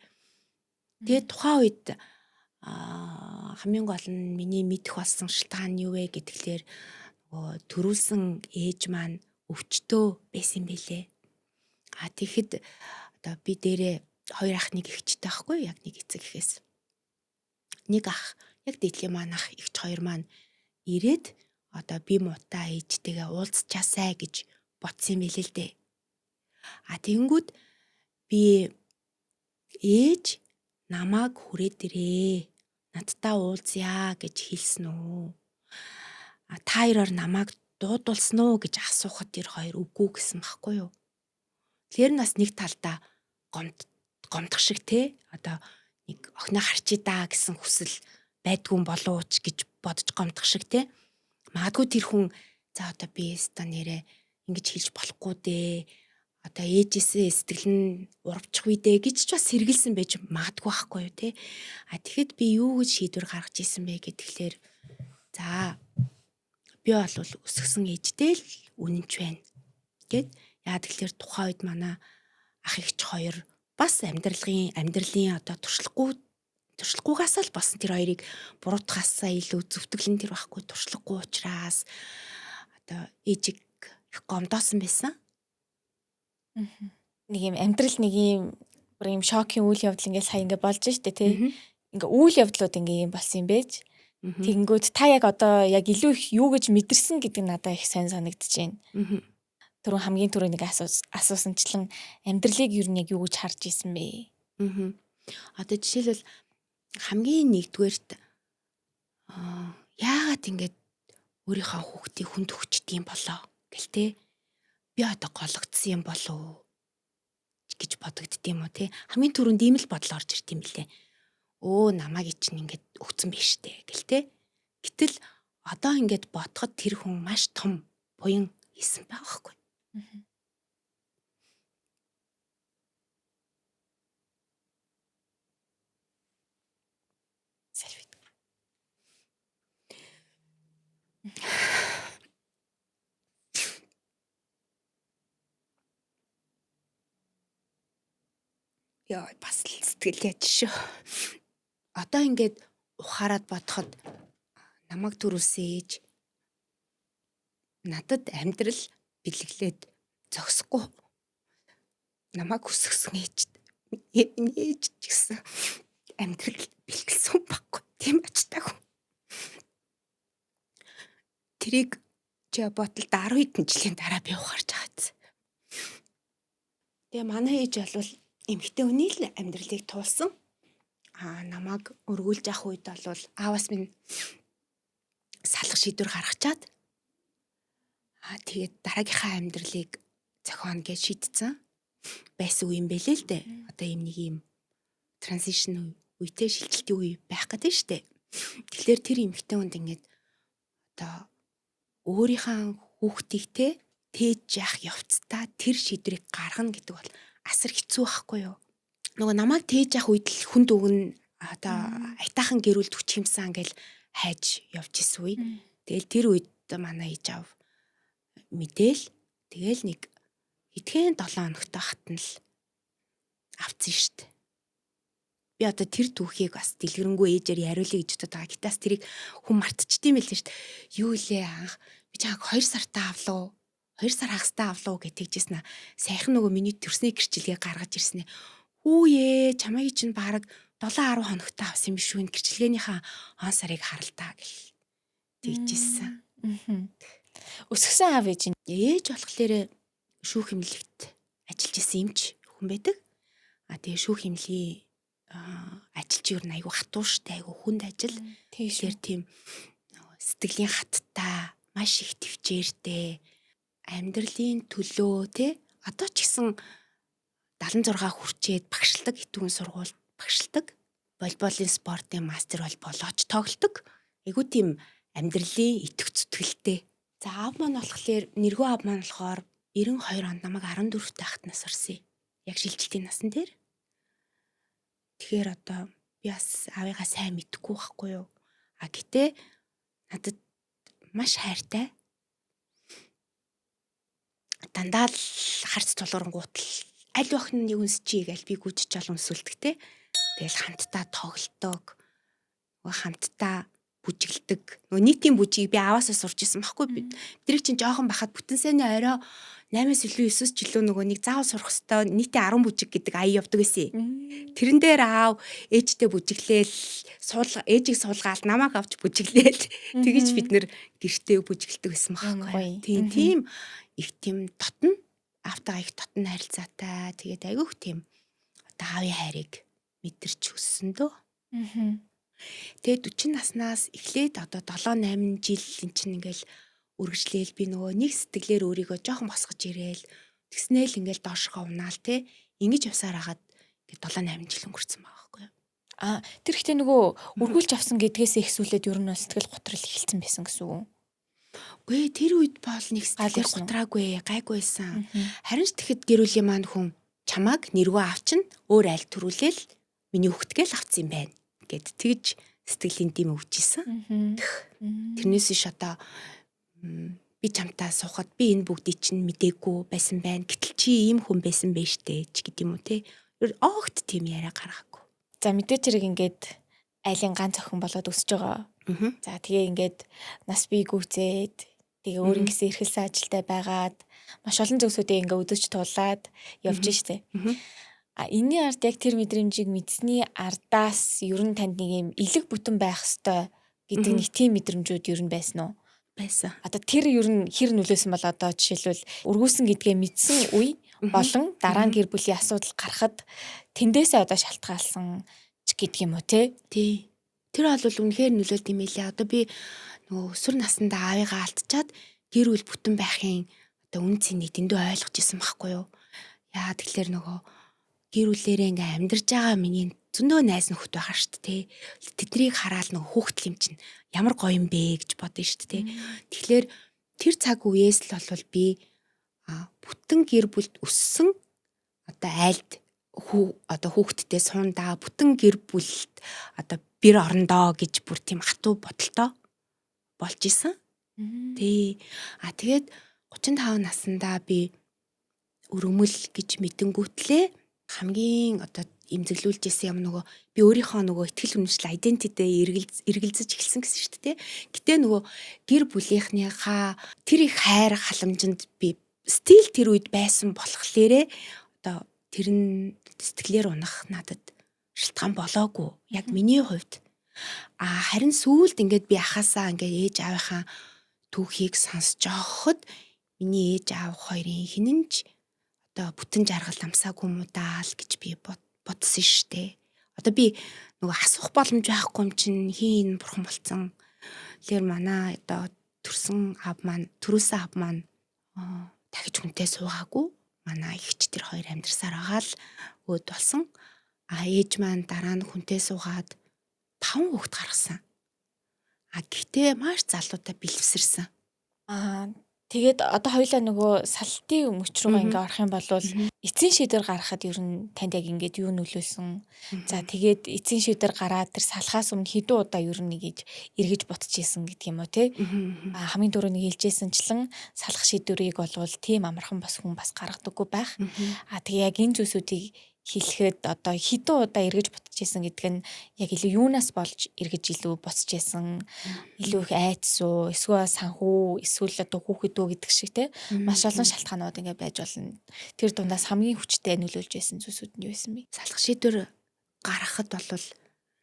Тэгээд тухайн үед Хамгийн гол нь миний мэдэх болсон шалтгаан нь юу вэ гэдгээр төрүүлсэн ээж маань өвчтөө байсан бэлээ. Тэгэхэд одоо би дээрээ 2 ах нэг эгчтэй байхгүй яг нэг эцэг гэхээс. Нэг ах яг дээдлийн маань ах эгч 2 маань ирээд одоо би муутай ээжтэйгээ уулзчаасай гэж ботсон юм билээ л дээ. Тэгэнгүүт би ээж намайг хүрээд ирээ. Надтай уулзъя гэж хэлсэн үү. Та хоёроор намайг дуудулсан уу гэж асуухад тэр хоёр үгүй гэсэн байхгүй юу. Тэр нас нэг талдаа гомдох шиг те одоо нэг охиноо харчий даа гэсэн хүсэл байдгүй болооч гэж бодож гомдох шиг те. Магадгүй тэр хүн за одоо би өстө нэрээ ингэж хэлж болохгүй дээ. Одоо ээжээсээ сэтгэл нь урвчих үедээ гэж ч бас сэргэлсэн байж магадгүй байхгүй юу те. Тэгэхэд би юу гэж шийдвэр гаргаж исэн бэ гэхлээр за би бол өсгсөн ээжтэй л үнэнч байна гэд яа тэгэхээр тухайн үед манай ах эгч 2 бас амьдралын одоо туршлагагүйгаас л болсон тэр хоёрыг буруутгаасаа илүү зөвтгөлн тэр байхгүй туршлагагүй учраас одоо ээжиг их гомдоосон байсан. Нэг юм амьдрал нэг юм бүр юм шокийн үйл явдал ингээл сая ингээ болж штэ тий. Ингээ үйл явдлууд ингээ юм болсон юм байж. Тэгэнгүүт та яг одоо яг илүү их юу гэж мэдэрсэн гэдэг нь надад их сайн санагдчихээн. Түрүүн хамгийн түрүү нэг асуусанчлан амьдралыг юу нэг юу гэж харж исэн бэ? Одоо жишээлбэл хамгийн нэгдүгээрт яагаад ингэж өөрийнхөө хүүхдийг хүнд өгчдөг юм болоо гэл те. Би одоо гологдсон юм болов гэж бодогдд юм уу те. Хамгийн түрүүнд ийм л бодол орж ирд юм лээ. Намайг чинь ингэж өгцөн биш те гэл те. Гэтэл одоо ингэж бодоход тэр хүн маш том буян хийсэн байхгүй. Яа бас л сэтгэл яж шүү. Одоо ингээд ухаарад бодоход намайг төрүүлсэн ээж надад амьдрал бэлэглээд зогсохгүй. Намайг өсгсөн ээж гэсэн амьдрал бэлгэлсэн баггүй. Тийм ачтаагүй. Тэрийг бодолд 10 хэдэн жилийн дараа би ухаарч байгааз. Тэгээ манай ээж бол эмэгтэй хүний л амьдралыг туулсан. Намайг өргүүлж авах үед бол аавас минь салах шийдвэр гаргачаад тэгээд дараагийнхаа амьдралыг зохионо гэж шийдсэн. Байсан үе юм бэлээ л дээ. Одоо нэг юм транзишн үетэй шилжилтийн үе байх гэдэг нь штэ. Тэгэхээр тэр эмэгтэй хүнд ингээд одоо өөрийнхөө хүүхдийгтэй тээж яах явцдаа тэр шийдвэрийг гаргана гэдэг бол асар хэцүү байхгүй юу? Нөгөө намайг тээж яах үед л хүнд өгнө одоо айтаахан гэрүүлд хүч хэмсэн гэл хайж явж исэн үе. Тэгэл тэр үед манай ээж аав мэдээл тэгэл нэг эдгээр 7 хоногтой хатна л авцсан штт. Би одоо тэр түүхийг бас дэлгэрэнгүй ээжээр яриулъя гэж бодоод байгаа. Гэтээс тэрийг хүн мартчихдээ мэлээ штт. Юу илээ анх би чааг 2 сартаа авлаа. 2 сар хагастай авлаа гэтэйжсэн аа. Сайхан нөгөө миний төрсний гэрчилгээ гаргаж ирсэн ээ. Хүүе чамайг чинь баг 7-10 хоногтой авсан юм биш үү? Гэрчилгээнийхээ он сарыг харалтаа гэл тэгжсэн. Өсгсөн аав ээж нь ээж болохоор шүүх хэмлэгт ажиллаж исэн юмч хүн байдаг. Тэгээ шүүх хэмлэгийн ажилч юу н айгу хатууштай айгу хүнд ажил. Тэгэхээр тийм сэтгэлийн хаттай маш их төвчээртэй амьдралын төлөө те одоо ч гэсэн 76 хүрчээд багшилдаг хитүүн сургууль багшилдаг. Волейболын спортын мастер болооч тоглодог. Айгу тийм амьдралын итгэх зүтгэлтэй. За аав маань болохоор нэргүй аав маань болохоор 92 онд намайг 14 тахт нас орсон. Яг шилжилтийн насан дээр. Тэгэхээр одоо би бас аавыгаа сайн мэдгүй байхгүй юу. Гэтээ надад маш хайртай. Дандаа л харц тулгуур аль охин нэг үнс чи гээл би гүйж чал үнсүүлдэг те. Тэгэл хамтдаа тоглолдог. хамтдаа бүжиглдэг. Нөгөө нийтийн бүжгийг би аваасаа сурч исэн байхгүй би. Бидрийг чинь жоохон бахад бүтэн сайны орой 8-9 жилөө нөгөө нэг заавал сурах хэвээр нийтийн 10 бүжиг гэдэг ая явдаг гэсэн. Тэрэн дээр аав ээжтэй бүжиглээл ээжийг суулгаад намайг авч бүжиглээл тэгэж бид нэр гэртээ бүжиглдэг байсан байхгүй. Тийм их тийм дотн автаа их дотн харилцаатай. Тэгээд айгүйх тийм одоо аавын хайрыг мэдэрч өссөн дөө. Тэгээд 40 наснаас эхлээд одоо 7-8 жил эн чинь ингээл үргэлжлээл би нөгөө нэг сэтгэлээр өөрийгөө жоохон босгож ирээл тэгснээл ингээл доошгоо унаал те ингэж явсаар хагаад ингээд 7-8 жил өнгөрцөн байгаа байхгүй юу. Тэр ихтэй нөгөө үргүүлж авсан гэдгээс ихсүүлээд ер нь сэтгэл готрол эхэлсэн байсан гэсэн үг. Үгүй тэр үед бол нэг сэтгэлээр готраагүй гайгүй байсан. Харин ч тэгэхэд гэр бүлийн маань хүн чамааг нэрвөө авчин өөр айл төрүүлээл миний хүүхдгээл авцсан юм байна гэд тэгж сэтгэлийн дэм өвчсэн. Тэрнээс ш одоо би чамтаа суухад би энэ бүгдийг чинь мдээгүй байсан байна. Гэтэл чи ийм хүн байсан бэ штэ ч гэдэм үү те. Огт тийм яриа гаргаагүй. За мэдээч хэрэг ингээд айлын ганц охин болоод өсөж байгаа. За тэгээ ингээд нас бие гүйцээд тэгээ өөр ингэсэн эрхэлсэн ажилтай байгаад маш олон зүйлсүүдээ ингээ өдөж туулаад явж штэ. Энийн ард яг тэр мэдрэмжийг мэдсэний ардаас ер нь танд нэг юм элэг бүтэн байх ёстой гэдэг нэг тийм мэдрэмжүүд ер нь байсан уу? Байсан. Одоо тэр ер нь хэр нөлөөсөн бол одоо жишээлбэл өргүүлсэн гэдгээ мэдсэн үе болон дараа нь гэр бүлийн асуудал гарахад тэндээсээ одоо шалтгаалсан ч гэдэг юм уу те? Тий. Тэр бол үнэхээр нөлөөлт юм билээ. Одоо би нөгөө өсвөр насндаа аавыгаа алдчихад гэр бүл бүтэн байхын одоо үн цэнийг дэндүү ойлгож исэн байхгүй юу? Яа тэгэхээр нөгөө гэр бүлээрээ ингээм амьдарч байгаа миний зөндөө найз нөхөд байгаа шүү дээ. Тэднийг хараад нөгөө хүүхдэл юм чинь ямар гоё юм бэ гэж бодно шүү дээ. Тэгэхээр тэр цаг үеэс л бол би бүтэн гэр бүлд өссөн одоо айлд одоо хүүхдтэй сундаа бүтэн гэр бүлд одоо бэр орондоо гэж бүр тийм хатуу бодолтой болж исэн. Тий. Тэгээд 35 наснда би өрөмөл гэж мэдэнгүүтлээ хамгийн одоо имзэглүүлж исэн юм нөгөө би өөрийнхөө нөгөө ихтгэл үнэмшил identity эргэлзэж эхэлсэн гэсэн шүү дээ. Гэтэ нөгөө гэр бүлийнхнийхаа тэр их хайр халамжинд би стил тэр үед байсан болохлээрээ одоо тэр нь сэтгэлээр унах надад шалтгаан болоогүй. Яг миний хувьд. Харин сүүлд ингээд би ахасаа ингээд ээж аавынхаа түүхийг сонсож байхад миний ээж аав хоёрын хинэнч одоо бүтэн жаргал амсаагүй мудаал гэж би бодсон штэ. Одоо би нөгөө асуух боломж байхгүй юм чинь хийн бурхан болцсон. Тэгэхээр манай одоо төрөөсөн аав маань дахиж хүнтэй суугаагүй. Манай ихч тэр хоёр амьдарсаар байгаа л өөд болсон. Ээж маань дараа нь хүнтэй суугаад 5 хүүхэд гаргасан. Гэхдээ маш залуутай бэлэвсэрсэн. Тэгээд одоо хоёлаа нөгөө салтын мөч рүүгээ ингээ орох юм бол эцсийн шийдвэр гаргахад ер нь танд яг ингээд юу нөлөөсөн. За тэгээд эцсийн шийдвэр гараад тэр салхаас өмнө хэдэн удаа ер нь нэгж эргэж ботчихсэн гэдэг юм уу те. Хамгийн түрүү нэг хэлжсэнчлэн салах шийдвэрийг болвол тийм амархан бас хүн бас гаргадаггүй байх. Тэгээ яг энэ зүйлсүүдийг хэлэхэд одоо хэдэн удаа эргэж ботчихсэн гэдэг нь яг илүү юунаас болж эргэж илүү боцчихсэн илүү их айдас уу эсвэл санхүү эсвэл одоо хүүхэдөө гэдэг шиг те маш олон шалтгаанууд ингээ байж болно. Тэр дундаас хамгийн хүчтэй нөлөөлж байсан зүйлсүүд нь юу байсан бэ? Салах шийдвэр гаргахад бол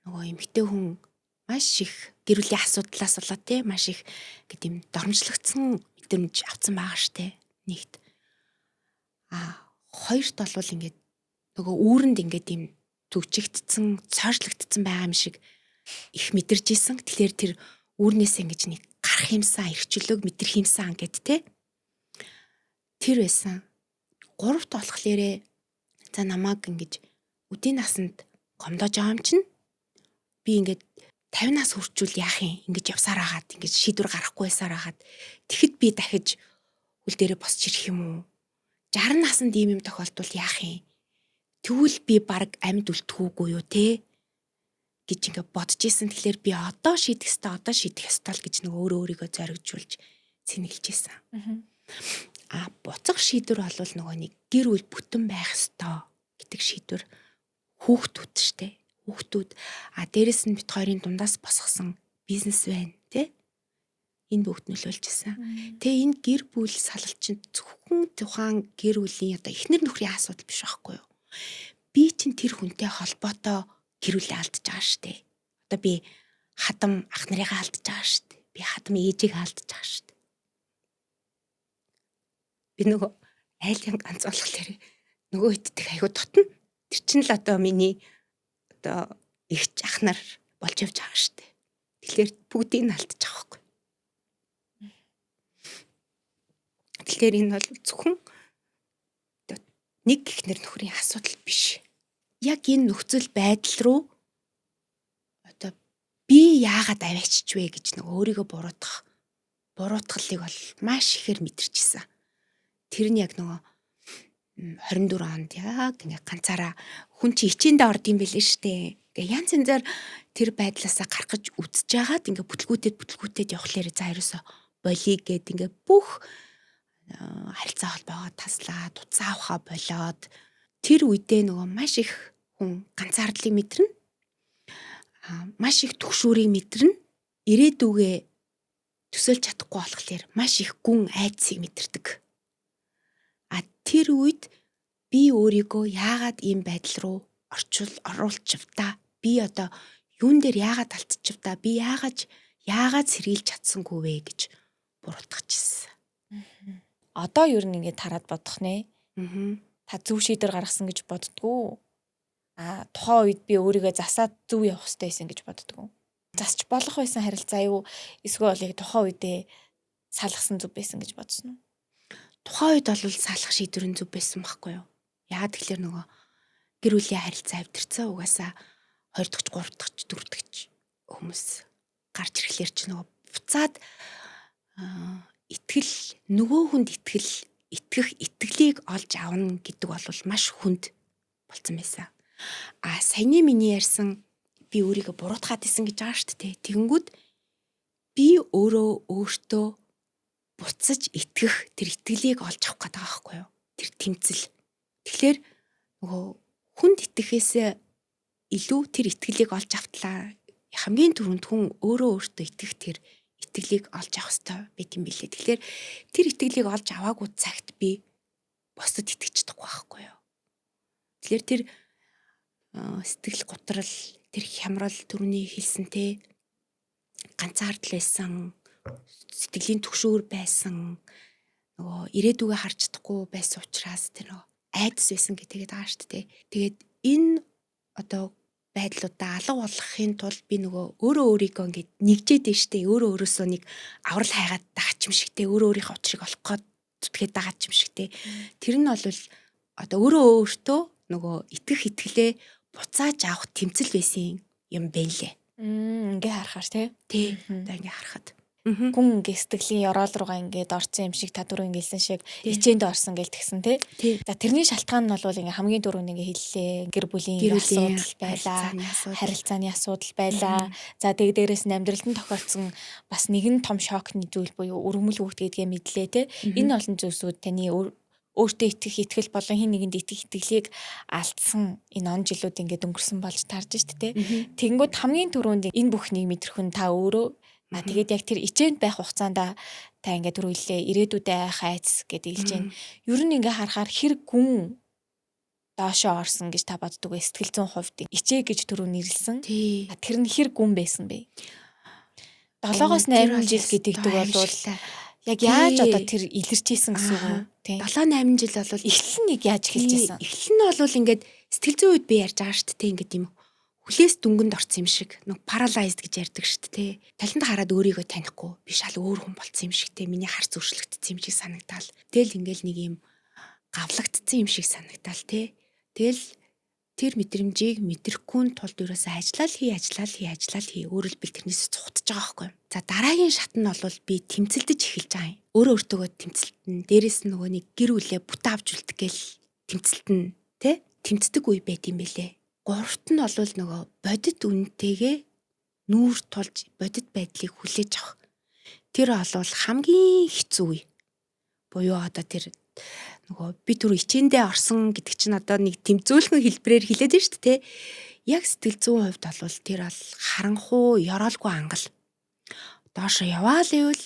нөгөө эмэгтэй хүн маш их гэр бүлийн асуудлаас болоод те маш их гэдэм дормжлогдсон мэдрэмж авсан байгаа штэ. Нэгт хоёрт бол ингээд нөгөө үүрэнд ингээд юм зүгчигдсэн, цоошлогдсон байгаа юм шиг их мэдэрч исэн. Тэгэхээр тэр үүрнээс ингэж нэг гарах юмсан, эрхчлөөг мэдрэх юмсан гэд те. Тэр байсан. 3-т болохлээрээ за намайг ингэж өдийн насанд гомдоож байгаа юм чинь би ингээд 50 нас хүрчүүл яах юм? Ингэж явсаар хагаад ингэж шийдвэр гаргахгүй байсаар хагаад тэгэхэд би дахиж хөл дээрээ босч ирэх юм уу? 60 наснд ийм юм тохиолдвол яах юм? Тэгвэл би баг амьд үлдэхүүгүй юу те гэж ингээ бодож исэн. Тэгэхээр би одоо шийдэх ёстой л гэж нэг өөрийгөө зоригжуулж цэнэглэж исэн. Буцах шийдвэр бол нөгөө нэг гэр бүл бүтэн байх ёстой гэдэг шийдвэр хүүхдүүд штэ. хүүхдүүд дээрэс нь бит хоёрын дундаас босгосон бизнес байна тий. Энэ бүгд нөлөөлж исэн. Тэгээ энэ гэр бүл салалт чинь зөвхөн тухайн гэр бүлийн одоо эхнэр нөхрийн асуудал биш байхгүй юу? Би чинь тэр хүнтэй холбоотой гэр бүлээ алдаж байгаа штэ. Одоо би хадам ах нарыгаа алдаж байгаа штэ. Би хадам ээжийг алдаж байгаа штэ. Би нөгөө айлын ганц болохоор нөгөө иддэг айгу дотно. Тэр чинь л одоо миний одоо ихч ах нар болж явж байгаа штэ. Тэгэхээр бүгдийг нь алдаж байгаа байхгүй. Тэгэхээр энэ бол зөвхөн нэг эхнэр нөхрийн асуудал биш. Яг энэ нөхцөл байдал руу одоо би яагаад аваачч вэ гэж нэг өөрийгөө буруутгалыг бол маш ихээр мэдэрчсэн. Тэр нь яг нөгөө 24 онд яг ингээ ганцаараа хүн чи хичээндээ орд юм билээ штэ. Ингээ янз янзаар тэр байдлаасаа гаргаж үдсэж яагаад ингээ бүтлгүүтээд явхлаарэ за ерөөсө болий гэд ингээ бүх харилцаа холбоогоо таслаад утсаа авахаа болоод тэр үедээ нөгөө маш их хүн ганцаардлыг мэдэрнэ. Маш их түгшүүрийг мэдэрнэ. Ирээдүгээ төсөөлж чадахгүй болохоор маш их гүн айдсыг мэдэрдэг. Тэр үед би өөрийгөө яагаад ийм байдал руу оруулчихвтаа би одоо юун дээр яагаад алдчихвтаа би яагаад сэргийлж чадсангүй вэ гэж буруутгачихсан. Одоо юу нэг ингээд хараад бодох нэ. Та зөв шийдвэр гаргасан гэж боддгоо. Тухайн үед би өөрийгөө засаад зөв явах хэрэгтэй байсан гэж боддгоо. Засч болох байсан харилцаа юу эсвэл яг тухайн үедээ салгасан зөв байсан гэж бодсон уу? Тухайн үед бол салах шийдвэр нь зөв байсан байхгүй юу? Яагаад тэгэхээр нөгөө гэр бүлийн харилцаа авдирцаа угаасаа 2 дахь, 3 дахь, 4 дахь хүмүүс гарч ирэхлээр чи нөгөө буцаад нөгөө хүнд итгэх итгэлийг олж авна гэдэг бол маш хүнд болсон байсан. Саяны миний ярьсан би өөрийгөө буруутгаад исэн гэж байгаа шүү дээ. Тэгэнгүүт би өөртөө буцаж итгэх тэр итгэлийг олж авах гэдэг байгаа байхгүй юу? Тэр тэмцэл. Тэгэхээр нөгөө хүнд итгэхээс илүү тэр итгэлийг олж автлаа. Хамгийн түрүүнд хүн өөртөө итгэх тэр итгэлийг олж авах хэрэгтэй байт юм билээ. Тэгэхээр тэр итгэлийг олж аваагүй цагт би босод итгэж чадахгүй байхгүй юу? Тэгэхээр тэр сэтгэл готрал, тэр хямрал түрүүний хэлсэнтэй ганцаардл байсан, сэтгэлийн түгшүүр байсан, нөгөө ирээдүгээ харж чадахгүй байсан учраас тэр нөгөө айдас байсан гэдэг байгаа шүү дээ. Тэгээд энэ одоо байдлуудаа алга болгохын тулд би нөгөө өөрийгөө ингээд нэгжээд штэ өөрөөсөө нэг аврал хайгаад дагч юм шигтэй өөрийнхөө учрыг олох гээд зүтгээд дагаач юм шигтэй. Тэр нь бол одоо өөртөө нөгөө итгэх итгэлээ буцааж авах тэмцэл байсан юм байлээ. Ингээ харахаар тий. Одоо ингээ харахад. Гүн ингээ сэтгэлийн ёроол руугаа ингээд орсон юм шиг та түрүү ингээсэн шиг хичээнд орсон гэж тэгсэн тий. За тэрний шалтгаан нь бол ингээ хамгийн түрүүнд ингээ хэллээ. Гэр бүлийн асуудал байлаа, харилцааны асуудал байлаа. За дээрээс нь амьдралд нь тохиолдсон бас нэгэн том шокны зүйл буюу өргөмөл хүүхд гэдгээ мэдлээ тий. Энэ олон зүйлсүүд таны өөртөө итгэх итгэл болон хин нэгэнд итгэх итгэлийг алдсан энэ он жилүүд ингээд өнгөрсөн болж таарж штэ тий. Тэгэнгүүт хамгийн түрүүнд энэ бүхнийг мэдэрхэн та өөрөө тэгээд яг тэр ичээнд байх хугацаанд та ингээд түрүүлээ ирээдүйдээ хайц гэдэг хэлж байна. Ер нь ингээ харахаар хэрэг гүн доошоо орсон гэж та боддог вэ? Сэтгэл зүйн хувьд ичээ гэж түрүү нэрлсэн. Тэр нь хэрэг гүн байсан бэ? 7-8 жил гэдэгдэг бол яг яаж одоо тэр илэрч ийсэн гэсэн үг үү? 7-8 жил бол эхлэл нэг яаж эхэлж ийсэн? Эхлэл нь бол ингээд сэтгэл зүйн үед би ярьж байгаа шүү дээ ингээд юм. Хүлээс дүнганд орсон юм шиг нэг paralyzed гэж ярьдаг шүү дээ. Талент хараад өөрийгөө танихгүй би шал өөр хүн болцсон юм шигтэй миний харц өөрчлөгдсөн юм шиг санагдал. Тэгэл ингээл нэг юм гавлагдсан юм шиг санагдал тий. Тэгэл тэр мэдрэмжийг мэдрэхгүй тулд ерөөсөө ажиллаа хий. Өөрөлд би тэрнээс цухтаж байгаа байхгүй. За дараагийн шат нь бол би тэмцэлдэж эхэлж байгаа юм. Өөртөөгөө тэмцэлтэн. Дээрээс нь нөгөө нэг гэр бүлээ бүтэ авч үлдэх гээл тэмцэлтэн тий. Тэмцдэг үе байт юм бэлээ. Гуравт нь бол нөгөө бодит үнэтэйгээ нүүр тулж бодит байдлыг хүлээж авах. Тэр бол хамгийн хэцүү үе. Буюу одоо тэр нөгөө би түр ичээндээ орсон гэдэг чинь одоо нэг тэмцүүлхэн хэлбэрээр хэлээд байна шүү дээ. Яг сэтгэл зүйн хувьд бол тэр бол харанхуй, ёроолгүй ангал. Доошо яваал ивэл.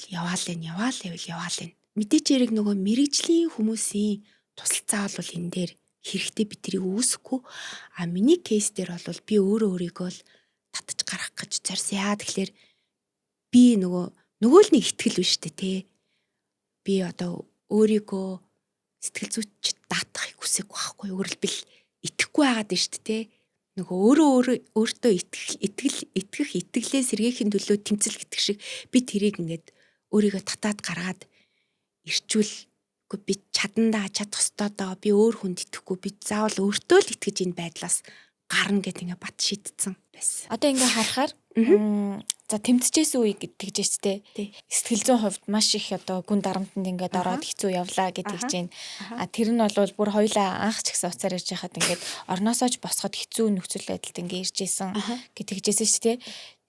Мэдээч яриг нөгөө мэрэгжлийн хүмүүсийн тусалцаа бол энэ дээр хэрэгтэй би тэрийг үүсэхгүй. Миний кейс дээр бол би өөрийгөө л татаж гарах гэж зорьсон. Яа тэгэхээр би нөгөө л нэг итгэл биш үү те. Би одоо өөрийгөө сэтгэл зүйчд даатахыг хүсэхгүй байхгүй. Өөрөлдвөл итгэхгүй байгаад байна шүү дээ те. Нөгөө өөртөө итгэх итгэлээ сэргээхийн төлөө тэмцэл гэдэг шиг би тэрийг ингээд өөрийгөө татаад гаргаад ирчүүл би чадандаа чадах ёстой доо би өөр хүнд итгэхгүй би заавал өөртөө л итгэж энэ байдлаас гарна гэдэг ингээд бат шийдсэн байсан. Одоо ингээ харахаар за тэмцэжсэн үе гэдэг жиштэй. Сэтгэл зүйн хувьд маш их одоо гүн дарамтанд ингээд ороод хэцүү явлаа гэдэг чинь. Тэр нь бол бүр хоёлаа анх ч гэсэн уцаар ирж байхад ингээд орноосоо ч босоход хэцүү нөхцөл байдалд ингээд иржсэн гэдэг жишээ шүү дээ.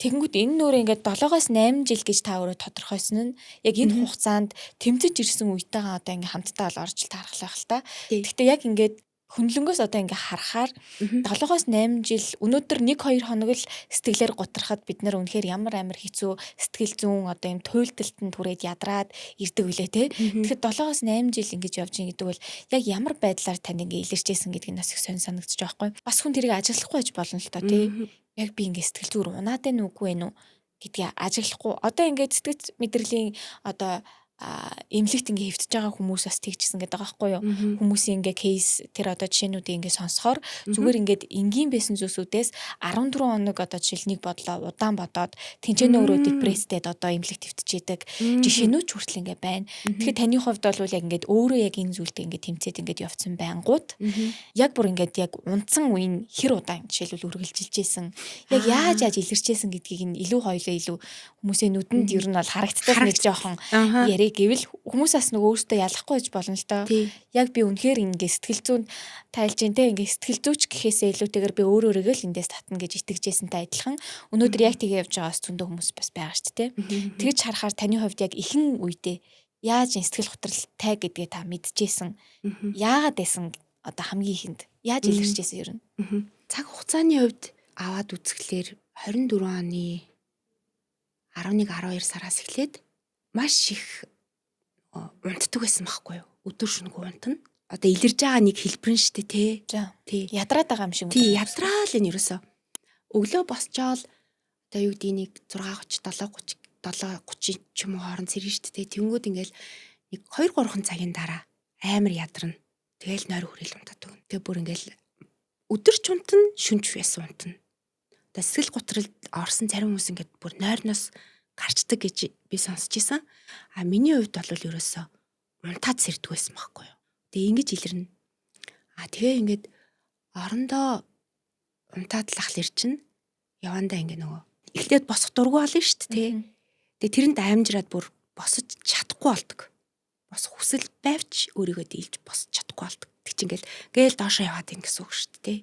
Тэгэнгүүт энэ нөр ингээд 7-8 жил гэж та өөрөө тодорхойсон нь яг энэ хугацаанд тэмцэж ирсэн үетэйгээ одоо ингээд хамтдаа бол орж таархлах л та. Гэхдээ яг ингээд хөндлөнгөөс одоо ингээ харахаар 7-8 жил өнөөдөр 1-2 хоног л сэтгэлээр гутрахад бид нар үнэхээр ямар амар хэцүү сэтгэл зүүн одоо юм туйлдалтанд түрээд ядраад ирдэг үлээ те. Тэгэхээр 7-8 жил ингэж явж ин гэдэг бол яг ямар байдлаар тань ингээ илэрчээсэн гэдэг нь бас их сонь санагдчих жоохгүй. Бас хүн тэрийг ажиглахгүй байж болно л тоо те. Яг би ингээ сэтгэл зүйр унаад байна уугүй вэ нү гэдгийг ажиглахгүй. Одоо ингээ сэтгэл мэдрэлийн одоо эмнэлэгт ингээ хэвтэж байгаа хүмүүс бас тэгчихсэн гэдэг байгаа байхгүй юу. Хүмүүсийн ингээ кейс тэр одоо жишээнүүдийг ингээ сонсохоор зүгээр ингээд энгийн байсан зүйлсүүдээс 14 хоног одоо жишээлнийг бодлоо удаан бодоод тэнцэнэ өөрөө депресстэд одоо эмнэлэгт хэвтэж идэг жишээнүүд ч хүртэл ингээ байна. Тэгэхээр таны хувьд бол яг ингээд өөрөө яг энэ зүйлтэй ингээ тэмцээд ингээ явцсан байнгут яг бүр ингээд яг унтсан үеийн хэр удаан жишээлбэл үргэлжилж ийсэн яг яаж илэрчээсэн гэдгийг нь илүү хоёлоо илүү хүмүүсийн нүдэнд ер нь бол харагддаг нэг жоохон яри гэвэл хүмүүс бас нөгөө өөртөө ялахгүй байж болно л доо. Яг би үнэхээр ингээ сэтгэл зүйн тайлж дээ ингээ сэтгэл зүйч гэхээсээ илүүтэйгээр би өөрөөрөө л эндээс татна гэж итгэжсэнтэй адилхан өнөөдөр яг тэгээ явж байгаа зөндөө хүмүүс бас байгаа шүү дээ. Тэгэж харахаар таны хувьд яг ихэнх үедээ яаж сэтгэл готролтой гэдгээ та мэдчихсэн. Яагаад байсан одоо хамгийн ихэнд яаж илэрчээсэн ер нь? Цаг хугацааны хувьд аваад үзэхлээр 24 оны 11-12 сараас эхлээд маш их унтдаг байсан байхгүй юу? Өдөр шөнөгүй унтна. Одоо илэрж байгаа нэг хэлбэр нь шүү дээ тий. Ядраад байгаа юм шиг. Тий, ядраал энэ ерөөсөө. Өглөө босчоол одоо юу гэдэг нэг 6:30 7:30 ч юм уу хооронд сэрнэ шүү дээ. Тэнгүүд ингээл нэг 2-3 цагийн дараа амар ядарна. Тэгэл нойр хүрээл унтаад өгнө. Тэгээ бүр ингээл өдөрч унтна, шүнж байсан унтна. Одоо сэтгэл готролд орсон зарим хүмүүс ингээд бүр нойрноос гарчдаг гэж би сонсч ийсэн. Миний хувьд бол ерөөсөө унтаад сэрдэг байсан байхгүй юу. Тэгээ ингэж илэрнэ. Тэгээ ингээд орондоо унтаад лахл ирчин явандаа ингээ нөгөө эхлээд босох дургүй болно шүү дээ. Тэгээ тэрэнд аймжраад бүр босож чадахгүй болдог. Босох хүсэл байвч өөрийгөө дийлж босч чадахгүй болдог. Тэг чи ингээл доошоо яваад ин гэсэн үг шүү дээ.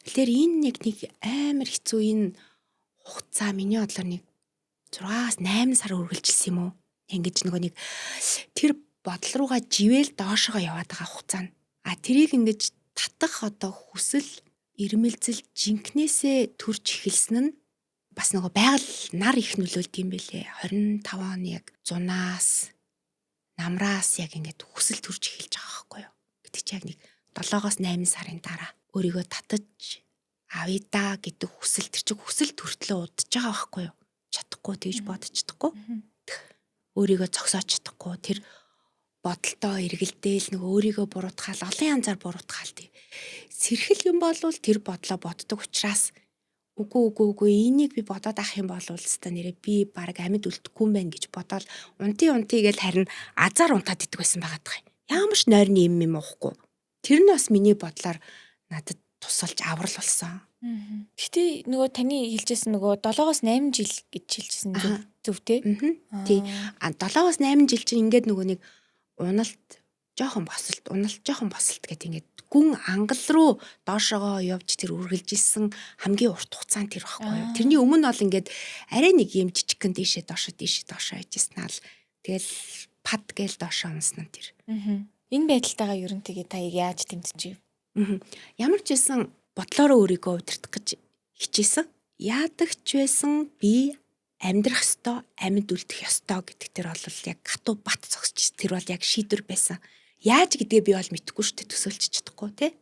Тэгэхээр энэ нэг амар хэцүү энэ хугацаа миний бодлоор нэг 6-8 сар үргэлжилсэн юм уу? Ингэж нөгөө нэг тэр бодол руугаа живээл доошоо яваад байгаа хугацаа нь. Тэрийг ингэж татах одоо хүсэл ирмэлзэл жинкнээсээ төрж эхэлсэн нь бас нөгөө байгаль нар их нөлөөлд юм бэлээ. 25 оны яг зунаас намраас яг ингэж хүсэл төрж эхэлж байгаа байхгүй юу? Гэдэг чи яг нэг 7-8 сарын дараа өөрийгөө татаж авъя да гэдэг хүсэл тэр чинь хүсэл төртлөө удаж байгаа байхгүй юу? Чадахгүй тэгж бодож чадахгүй. Өөрийгөө зогсоож чадахгүй. Тэр бодолтой эргэлдээл нөгөө өөрийгөө буруутгаал олон янзаар буруутгаал тий. Сэрхэл юм болвол тэр бодлоо боддог учраас үгүй энийг би бодоод ах юм бол өстой нэрээ би баг амьд үлдэхгүй юм байна гэж бодоод унтий гээл харин азар унтаад идэх байсан байгаа даа. Ямар ч нойрны юм уухгүй. Тэр нь бас миний бодлоор надад тусалж аврал болсон. Гэтэ нөгөө таны хэлжсэн нөгөө 7-8 жил гэж хэлжсэн зөв тий. Тий. 7-8 жил чинь ингээд нөгөө нэг уналт жоохон босолт гэдэг ингээд гүн ангал руу доошоогоо явж тэр үргэлжилсэн хамгийн урт хугацаанд тэр байхгүй юу. Тэрний өмнө бол ингээд арай нэг юм жижигхэн дээшээ доошоо яжсэн аа л тэгэл пад гээл доошоо унсан тэр. Энэ байдалтайгаа ер нь тэгээ та яаж тэмцэж вэ? Ямар ч байсан бодлороо өөрийгөө удирдах гэж хичээсэн. Яадаг ч байсан би амьдрах ёстой, амьд үлдэх ёстой гэдэг тэр бол яг хатуу бат зогсож тэр бол яг шийдвэр байсан. Яаж гэдгээ би бол мэдэхгүй шүү дээ, төсөөлж чадахгүй тий.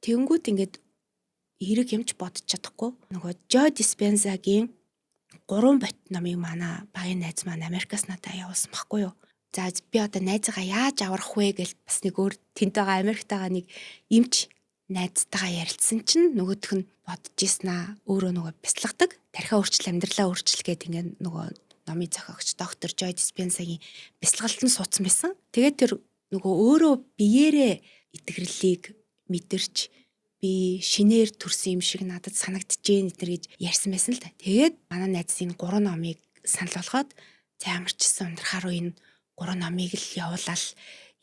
Тэнгүүд ингээд эрэг юмч бодож чадахгүй. Нөгөө Joe Dispenza-гийн 3 бот номыг манай багын найз маань Америкаас надад явуулсан байхгүй юу. За би одоо найзгаа яаж аврах вэ гэж бас нэг өөр тэнд байгаа Америктайгаа нэг эмч найзтайгаа ярилцсан чинь нөгөөх нь бодож ийснаа өөрөө нөгөө бяцлагдаг тархиа өөрчил амьдралаа өөрчил гэдэг ингээд нөгөө номын зохиогч доктор Joe Dispenza-гийн бяцлагалд нь суудсан байсан. Тэгээд тэр нөгөө өөрөө биеэрээ итгэрлийг мэдэрч би шинээр төрсөн юм шиг надад санагдчихээн гэтэр гэж ярьсан байсан л да. Тэгээд манай найз энэ 3 номыг санал болгоод за ямар ч гэсэн ундрахаар энэ 3 номыг л явуулаад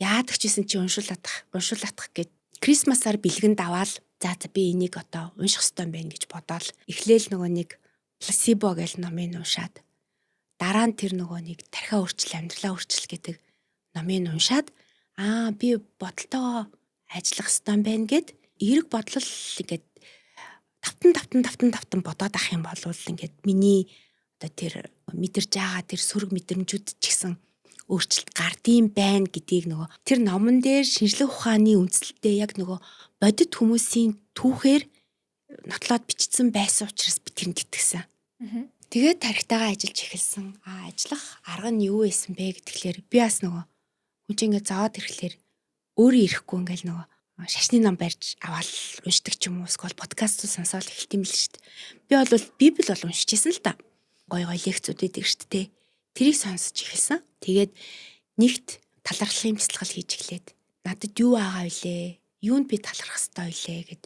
яадаг ч гэсэн чи уншуулах гэж Крисмасаар бэлгэнд аваад за би энийг одоо унших ёстой юм байна гэж бодоол эхлээл нөгөө нэг пласибо гэж номыг уншаад дараа нь тэр нөгөө нэг тархиа өөрчил амьдралаа өөрчил гэдэг номыг уншаад би бодолтойгоо ажиллах ёстой юм байна гэд эрэг бодлол ингээд тавтан бодоод ах юм бол ингээд миний одоо тэр мэдэрж байгаа тэр сөрөг мэдрэмжүүд ч гэсэн өөрчлөлт гардыг байна гэдгийг нөгөө тэр номон дээр шинжлэх ухааны үндслэлтэй яг нөгөө бодит хүмүүсийн түүхээр нотлоод бичсэн байсан учраас би тэрэнд итгэсэн. Тэгээд тархитайгаа ажиллаж эхэлсэн. Ажиллах арга нь юу байсан бэ гэдгээр би бас нөгөө хүн чинь ингээд зовоод ирэхлээр өөрөө ирэхгүй ингээд нөгөө шашны ном барьж аваад уншдаг ч юм уу эсвэл подкаст сонсоод эхэлт юм л шүү дээ. Би бол Библи бол уншижсэн л та. Гой лекцүүд байдаг шүү дээ. Тэрийг сонсож эхэлсэн. Тэгээд нэгт талархлын бяцлал хийж эхлээд надад юу байгаа вүлээ? Юунд би талархах ёстой вүлээ гэд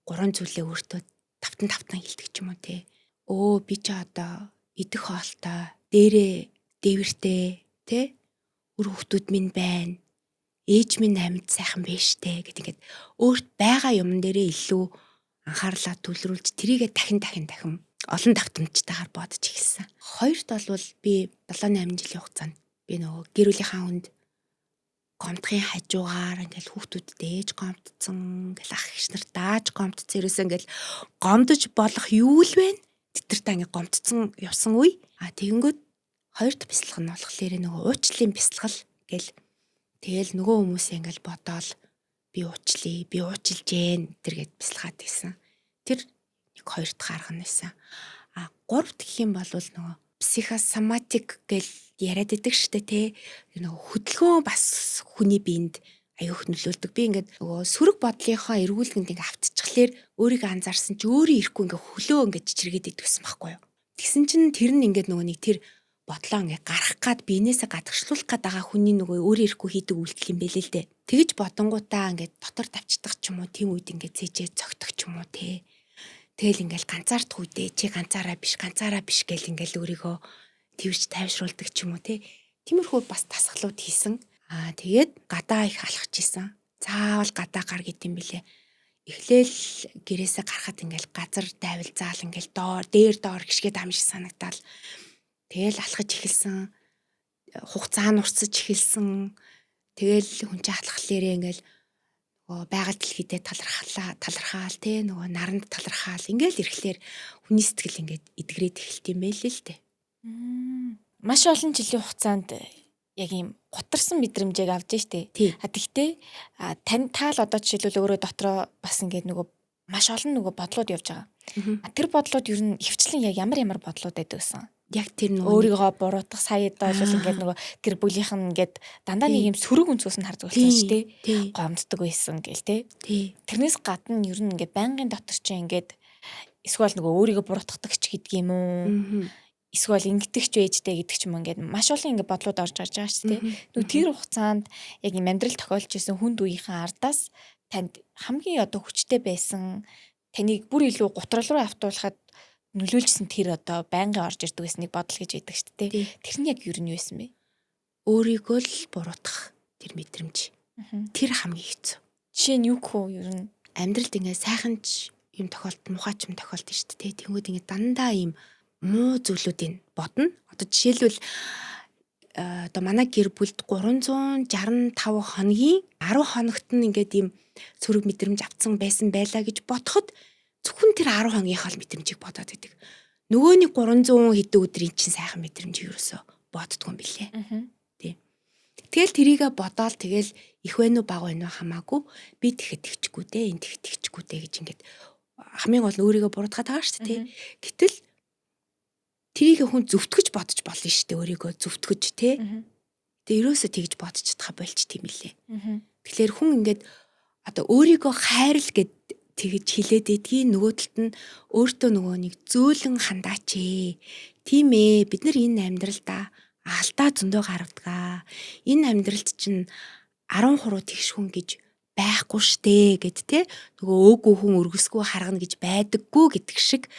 3 зүйлээ өөртөө тавтан хэлдэг ч юм уу те. Би ч одоо идэх хоолтой, дээрээ дээвэртэй те. Үр хүүхдүүд минь байна. Ээж минь амьд сайхан биш те гэд ингээд өөрт байгаа юм дээрээ илүү анхаарлаа төвлөрүүлж тэрийгэ дахин олон давтамжтайгаар бодож эхэлсэн. Хоёрт бол би 7-8 жилийн хугацаанд би нөгөө гэр бүлийнхаа хүнд гомдохын хажуугаар ингээл хүүхдүүдтэй ээж гомдсон, ингээл ах эгч нар дааж гомдсон ерөөсөө ингээл гомдож болох юу л вэ? Тэтэртээ ингээл гомдсон явсан үе. Тэгэнгүүт хоёрт бяцлах нь болохоор нөгөө уучлалын бяцлал гэл тэгэл нөгөө хүмүүсээ ингээл бодоол би уучлж гээ тэргээд бяцлагаад байсан. Тэр нэг хоёрт гарах нь байсан. Гуравт гэх юм бол нөгөө психосоматик гэл яриад байдаг штэ те. Нөгөө хөдөлгөөн бас хүний биед аюух нөлөөлдөг. Би ингээд нөгөө сөрөг бодлынхоо эргүүлгэнд ингээд автчихлаар өөрийгөө анзаарсан чи өөрөө ирэхгүй ингээд хөлөө ингээд чичиргээд идэгсэн байхгүй юу. Тэгсэн чинь тэр нь ингээд нөгөө нэг тэр бодлоо ингээд гарах гад биенээсээ гадагшлуулах гад байгаа хүний нөгөө өөрөө ирэхгүй хийдэг үйлдэл юм бэлээ л дээ. Тэгэж бодонгуудаа ингээд дотор тавьчихдаг ч юм уу, тийм үед ингээд цээжээ цогтох ч юм уу те. Тэгэл ингээл ганцаардах үедээ чи ганцаараа биш гэл ингээл өөрийгөө твэрч тайвшруулдаг ч юм уу те. Тиймэрхүү бас тасгалууд хийсэн. Тэгээд гадаа их алхаж исэн. Заавал гадаа гар гэдэм билээ. Эхлээл гэрээсээ гарахад ингээл газар дайвал заал ингээл дээр доор гიშгээд ам шиг санагдаал. Тэгэл алхаж эхэлсэн. Хугацаа нь уртсаж эхэлсэн. Тэгэл хүн чинь алхахлаарээ ингээл байгаль дэлхийдээ талархаал те нөгөө наранд талархаал ингээл ирэхлээр хүний сэтгэл ингээд эдгрээд эхэлт юм байл л дээ. Маш олон жилийн хугацаанд яг ийм гутарсан мэдрэмжийг авч штэ. Гэхдээ та л одоо жишээлбэл өөрөө дотроо бас ингээд нөгөө маш олон нөгөө бодлууд явж байгаа. Тэр бодлууд ер нь хөвчлэн яг ямар бодлууд байдаг гэсэн. Яг тэр нөгөө өөрийгөө буруутгах саяд бол ингээд нөгөө гэр бүлийнх нь ингээд дандаа нэг юм сөрөг өнцгөөс нь хардаг болсон шүү дээ. Гомддог байсан гэл те. Тэрнээс гадна ер нь ингээд байнгын дотор чинь ингээд эсвэл нөгөө өөрийгөө буруутгадаг ч гэдэг юм уу. Эсвэл ингэдэгч ээжтэй гэдэг ч юм ингээд маш олон ингээд бодлууд орж гарч байгаа шүү дээ. Нөгөө тэр хугацаанд яг юм амьдрал тохиолж исэн хүнд үеийнхэн ардаас танд хамгийн одоо хүчтэй байсан таныг бүр илүү гутрал руу автуулахад нөлөөлжсэн тэр одоо байнгын орж ирдэг гэсэн нэг бодол гэж байдаг шүү дээ. Тэр нь яг юу нь байсан бэ? Өөрийгөө л буруутгах тэр мэдрэмж. Тэр хамгийн хэцүү. Жишээ нь юу хөө ер нь амьдралд ингээ сайхан ч юм тохиолдол, муухай ч юм тохиолдол шүү дээ. Тэнгүүд ингээ дандаа ийм муу зүйлүүдийг бодно. Одоо жишээлбэл одоо манай гэр бүлд 365 хоногийн 10 хоногт нь ингээд ийм сөрөг мэдрэмж авцсан байсан байлаа гэж бодоход зөвхөн тэр 10 хоногийнхаа л мэдрэмжийг бодоод байдаг. Нөгөөний 300 хэдэн өдрийн чинь сайхан мэдрэмжийг ерөөсө боддгоо юм билээ. Тэгэл тэрийгэ бодоол тэгэл их вэ нү баг вэ нү хамаагүй би тэгэхэд тэгчихгүй дээ энэ тэгэхэд тэгчихгүй дээ гэж ингээд хамгийн гол нь өөрийгөө буруутгаад байгаа шүү дээ. Гэтэл тэрийг хүн зөвтгөж бодож болно шүү дээ өөрийгөө зөвтгөж тий. Тэгээ ерөөсө тэгж бодож чадхаа болч тийм билээ. Тэгэхээр хүн ингээд одоо өөрийгөө хайрл гэд тэгж хилээд идгийн нөгөө талд нь өөртөө нөгөө нэг зөөлөн хандаач ээ. Тийм ээ бид нар энэ амьдралдаа алдаа зөндөө гаргадаг. Энэ амьдралд чинь 13 тэгш хүн гэж байхгүй штэ гэд те нөгөө өөгүй хүн өргөсгөө харгана гэж байдаггүй гэдэг шиг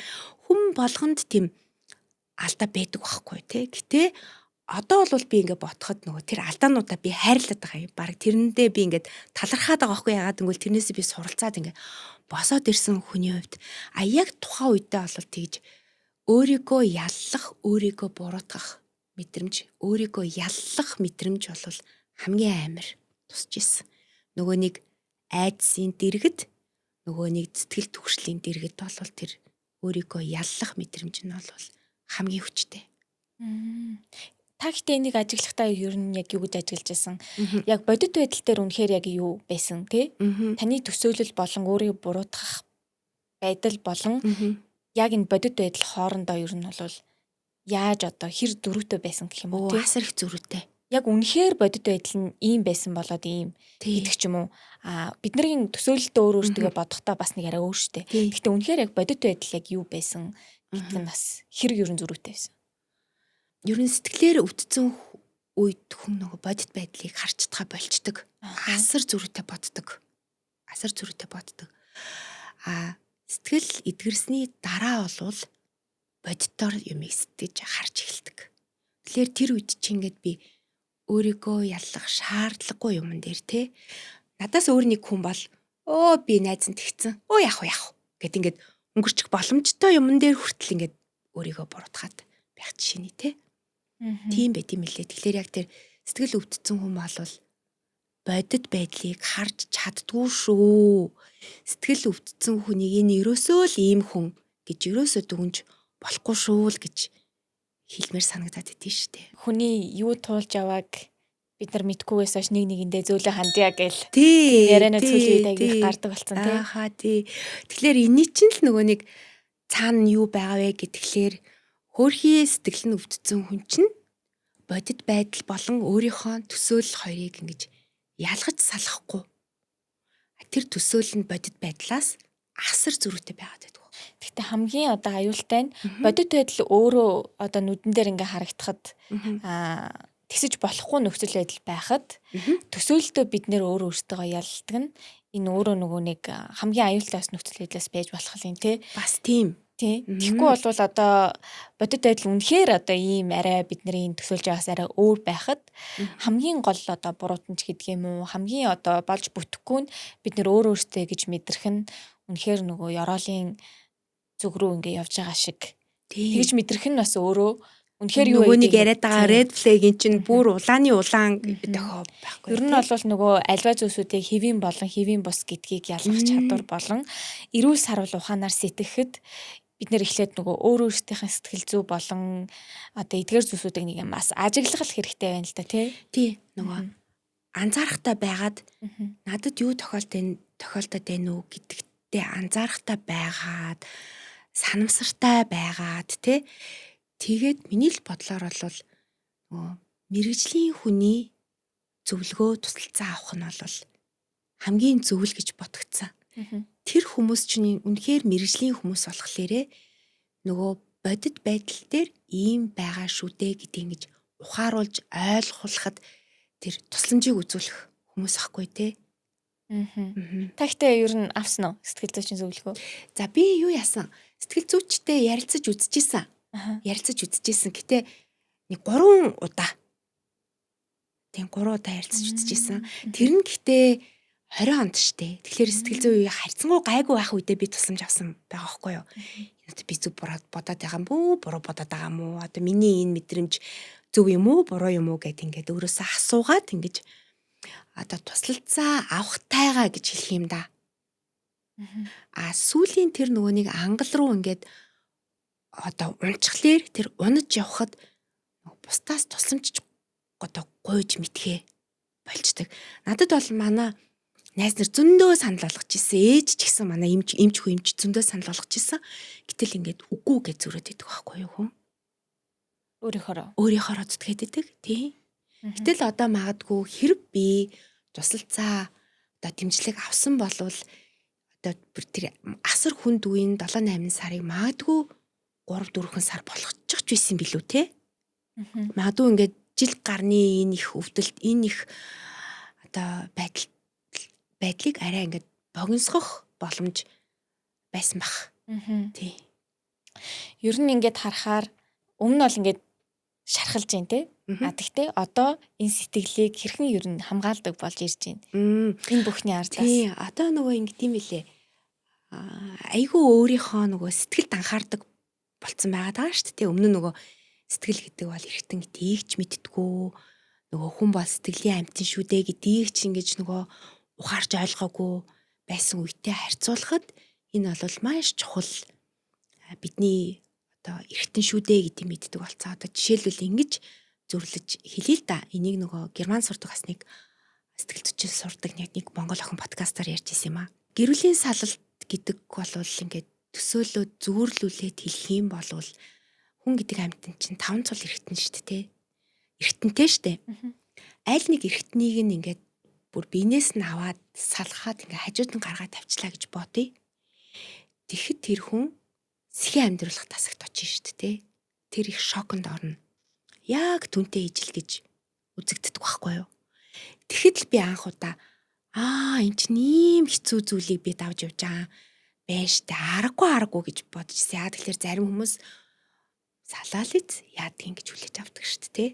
хүн болгонд тийм алдаа байдаг байхгүй те. Гэтэ одоо бол би ингээд ботход нөгөө тэр алдаануудаа би хайрлаад байгаа юм. Бараг тэрэндээ би ингээд талархаад байгаа байхгүй ягаад гэвэл тэрнээс би суралцаад ингээд босоод ирсэн хүний хувьд яг тухайн үедээ бол тэгж өөрийгөө яллах, өөрийгөө буруутгах мэдрэмж, өөрийгөө яллах мэдрэмж бол хамгийн амар тусч исэн. Нөгөө нэг айдсын дэргэд, нөгөө нэг сэтгэл түгшлийн дэргэд бол тэр өөрийгөө яллах мэдрэмж нь бол хамгийн хүчтэй. Та гэхдээ энийг ажиглахдаа ер нь яг юу гэж ажиглаж байсан? Яг бодит байдал дээр үнэхээр яг юу байсан тий? Таны төсөөлөл болон өөрийгөө буруутгах байдал болон яг энэ бодит байдал хоорондоо ер нь бол яаж одоо хэр зөрүүтэй байсан гэх юм уу тий? Асар их зөрүүтэй. Яг үнэхээр бодит байдал нь ийм байсан болоод ийм гэдэг ч юм уу. Бидний төсөөлөлтөө өөртөө бодохдоо бас нэг арай өөр штэ. Гэхдээ үнэхээр яг бодит байдал яг юу байсан гэдэг нь бас хэр ер нь зөрүүтэй байсан. Ер нь сэтгэлээр өвдсөн үед хүн нөгөө бодит байдлыг харж чадхаа болчдөг. Асар зөрүүтэй боддог. Асар зөрүүтэй боддог. Сэтгэл эдгэрсний дараа болвол бодитоор юм сэтгэж харж эхэлдэг. Тэгэхээр тэр үед чи ингээд би өөрийгөө яллах шаардлагагүй юм дээр те. Надаас өөр нэг хүн бол би найз нь тэгсэн. Яах вэ гэд ингээд өнгөрчих боломжтой юм дээр хүртэл ингээд өөрийгөө буруутгаад байх жишээний те. Тийм байт юм лээ. Тэгэхээр яг тэр сэтгэл өвдсөн хүн бол бодит байдлыг харж чаддгүй шүү. Сэтгэл өвдсөн хүнийг энэ ерөөсөө л ийм хүн гэж ерөөсөө дүгнж болохгүй шүү л гэж хэлмээр санагдаад идэв штэ. Хүний юу туулж авааг бид нар мэдхгүйгээс хойш нэг нэгэндээ зөөлө хандъя гэл. Ярианаа цүлээд аяг гардаг болсон тий. Тэгэхээр энэний чинь л нөгөө нэг цаана юу байгаа вэ гэтгэлээр хөөрхий сэтгэл нь өвдсөн хүн чинь бодит байдал болон өөрийнхөө төсөөлөл хоёрыг ингэж ялгаж салахгүй. Тэр төсөөлөл нь бодит байдлаас асар зөрүүтэй байгаад байдаг. Гэхдээ хамгийн одоо аюултай нь бодит байдал өөрөө одоо нүдэн дээр ингээ харагдахад тэгсэж болохгүй нөхцөл байдал байхад төсөөлөлтөө бид нэр өөрөө өөртөө ялдаг нь энэ өөрөө нөгөө нэг хамгийн аюултай нөхцөл байдлаас байж болох юм тий. Бас тийм. Тэгэхгүй болвол одоо бодит байдал үнэхээр одоо ийм арай бидний төсөөлж байгаас арай өөр байхад хамгийн гол одоо буруутанч гэдэг юм уу хамгийн одоо болж бүтэхгүй нь бид нэр өөртөө гэж мэдрэх нь үнэхээр нөгөө ёроолын зүг рүү ингээ явж байгаа шиг тэгж мэдрэх нь бас өөрөө үнэхээр юу нөгөө нэг яриад байгаа red flag-ийн чинь бүр улааны улаан дохоо байхгүй. Ер нь бол нөгөө альва зүйлсүүдийг хэвийн болон хэвийн бус гэдгийг ялгах чадвар болон эрүүл сарвал ухаанаар сэтгэхэд бид нэр эхлээд нөгөө өөрийнхөө сэтгэл зүй болон одоо эдгээр зүйлсүүдийг нэг юм бас ажиглах хэрэгтэй байна л да тий. Нөгөө анзаарахтай байгаад надад юу тохиолдоод байна уу гэдэгтээ анзаарахтай байгаад санамсартай байгаад тий. Тэгээд миний л бодлоор бол нөгөө мэргэжлийн хүний зөвлөгөө тусалцаа авах нь бол хамгийн зөв л гэж ботгцсан. Тэр хүмүүс чинь үнэхээр мэргэжлийн хүмүүс болохлээрээ нөгөө бодит байдал дээр ийм байгаа шүү дээ гэдгийг ингэж ухааруулж ойлгуулахад тэр тусламжийг үзүүлэх хүмүүс ахгүй те. Тагтаа ер нь авсан уу сэтгэл зүйчийн зөвлөгөө? За би юу яасан? Сэтгэл зүйчтэй ярилцаж үзчихсэн. Гэтэ нэг 3 удаа. Тийм 3 удаа ярилцаж үзчихсэн. Тэр нь гэтээ 20 онд штэ. Тэгэхээр сэтгэл зүйн харьцангуй гайгүй байх үедээ би тусламж авсан байгаа байхгүй юу? Би зүг бодоод байгаа юм бүү? Буруу бодоод байгаа юм уу? Одоо миний энэ мэдрэмж зөв юм уу, буруу юм уу гэд ингээд өөрөөсөө асуугаад ингэж одоо туслалцаа авах тайгаа гэж хэлэх юм да. А сүүлийн тэр нөгөө нэг ангал руу ингээд одоо унчхлаар тэр унаж явхад бусдаас тусламж одоо гуйж мэдхээ болчдөг. Надад бол манай найз нар зөндөө санал болгож ирсэн. Ээж ч гэсэн манай эмч хүү эмч зөндөө санал болгож ирсэн. Гэтэл ингээд үгүй гэж зүрээд идэх байхгүй юу хүн? Өөрийнхоороо зүтгээд идэг. Тийм. Гэтэл одоо магадгүй хэрэг би туслалцаа одоо дэмжлэг авсан болвол одоо бүр тэр асар хүнд үеийн 7-8 сарыг магадгүй 3-4 сар болгочих байсан билүү те? Магадгүй ингээд жил гарны энэ их өвдөлт, энэ их одоо байдлыг арай ингээд богиносгох боломж байсан бах. Тий. Ер нь ингээд харахаар өмнө бол ингээд шархалж байна те. А тэгтээ одоо энэ сэтгэлийг хэрхэн ер нь хамгаалдаг болж ирж байна. Энэ бүхний ардаас. Тий, одоо нөгөө ингэ тийм билээ. Айгүй өөрийнхөө нөгөө сэтгэлд анхаардаг болцсон байгаад байгаа шүү дээ. Өмнө нөгөө сэтгэл гэдэг бол эргэтэн гэдгийг ч мэдтгүү. Нөгөө хүн бол сэтгэлийн амьтан шүү дээ гэдгийг ч ингэж нөгөө ухаарч ойлгоогүй байсан үедээ харьцуулахад энэ бол маш чухал бидний одоо эргэтэн шүү дээ гэдгийг мэддэг болцоо. Одоо жишээлбэл ингэж зөвлөж хэлээ л да. Энийг нөгөө герман сурдаг бас нэг сэтгэл зүйчил сурдаг нэг монгол охин подкастаар ярьж ирсэн юм аа. Гэрүүлийн салалт гэдэг бол ингээд төсөөлөө зүүрлүүлээд хэлэх юм бол хүн гэдэг амьтан чинь 5 цул эргэтэн шүү дээ. Эргэтэнтэй шүү дээ. Аль нэг эргэтнийг нь ингээд бүр биенээс нь аваад салгахад ингээд хажууд нь гаргаад тавьчлаа гэж бодъё. Тэгэхэд тэр хүн сэхээ амьдруулах тасагт очиж шүү дээ. Тэр их шоконд орно. Яг түнтэй ижил гэж үзэгддэг байхгүй юу? Тэгэхэд л би анх удаа энэ чинь ийм хэцүү зүйлийг би давж явж байгаа байж таа аргагүй гэж бодчихсон. Яа тэгэхээр зарим хүмүүс салаалից яадгийн гэж хүлээж авдаг шүү дээ.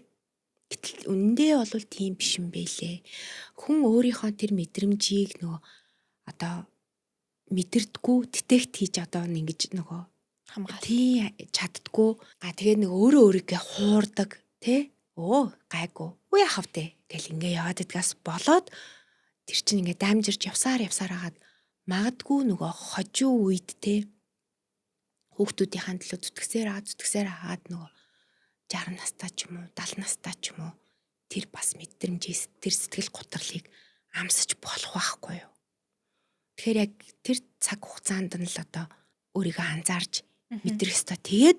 Гэтэл үнэндээ бол тийм биш юм бэлээ. Хүн өөрийнхөө тэр мэдрэмжийг нөгөө одоо мэдэрдэггүй детект хийж одоо ингэж нөгөө хамгаалт чаддггүй. Тэгээд нөгөө өөрөө өөрийгөө хуурдаг тий. Гайгүй. Яахав те гэл ингээ яваад идгээс болоод тэр чинь ингээ дамжирч явсаар хагаад магадгүй нөгөө хожуу үед те хүүхдүүдийн төлөө зүтгсээр хагаад нөгөө 60 настай ч юм уу 70 настай ч юм уу тэр бас мэдрэмжээс тэр сэтгэл гутралыг амсаж болох байхгүй юу. Тэгэхээр яг тэр цаг хугацаанд нь л одоо өөрийгөө анзаарч мэдрэх ёстой. Тэгээд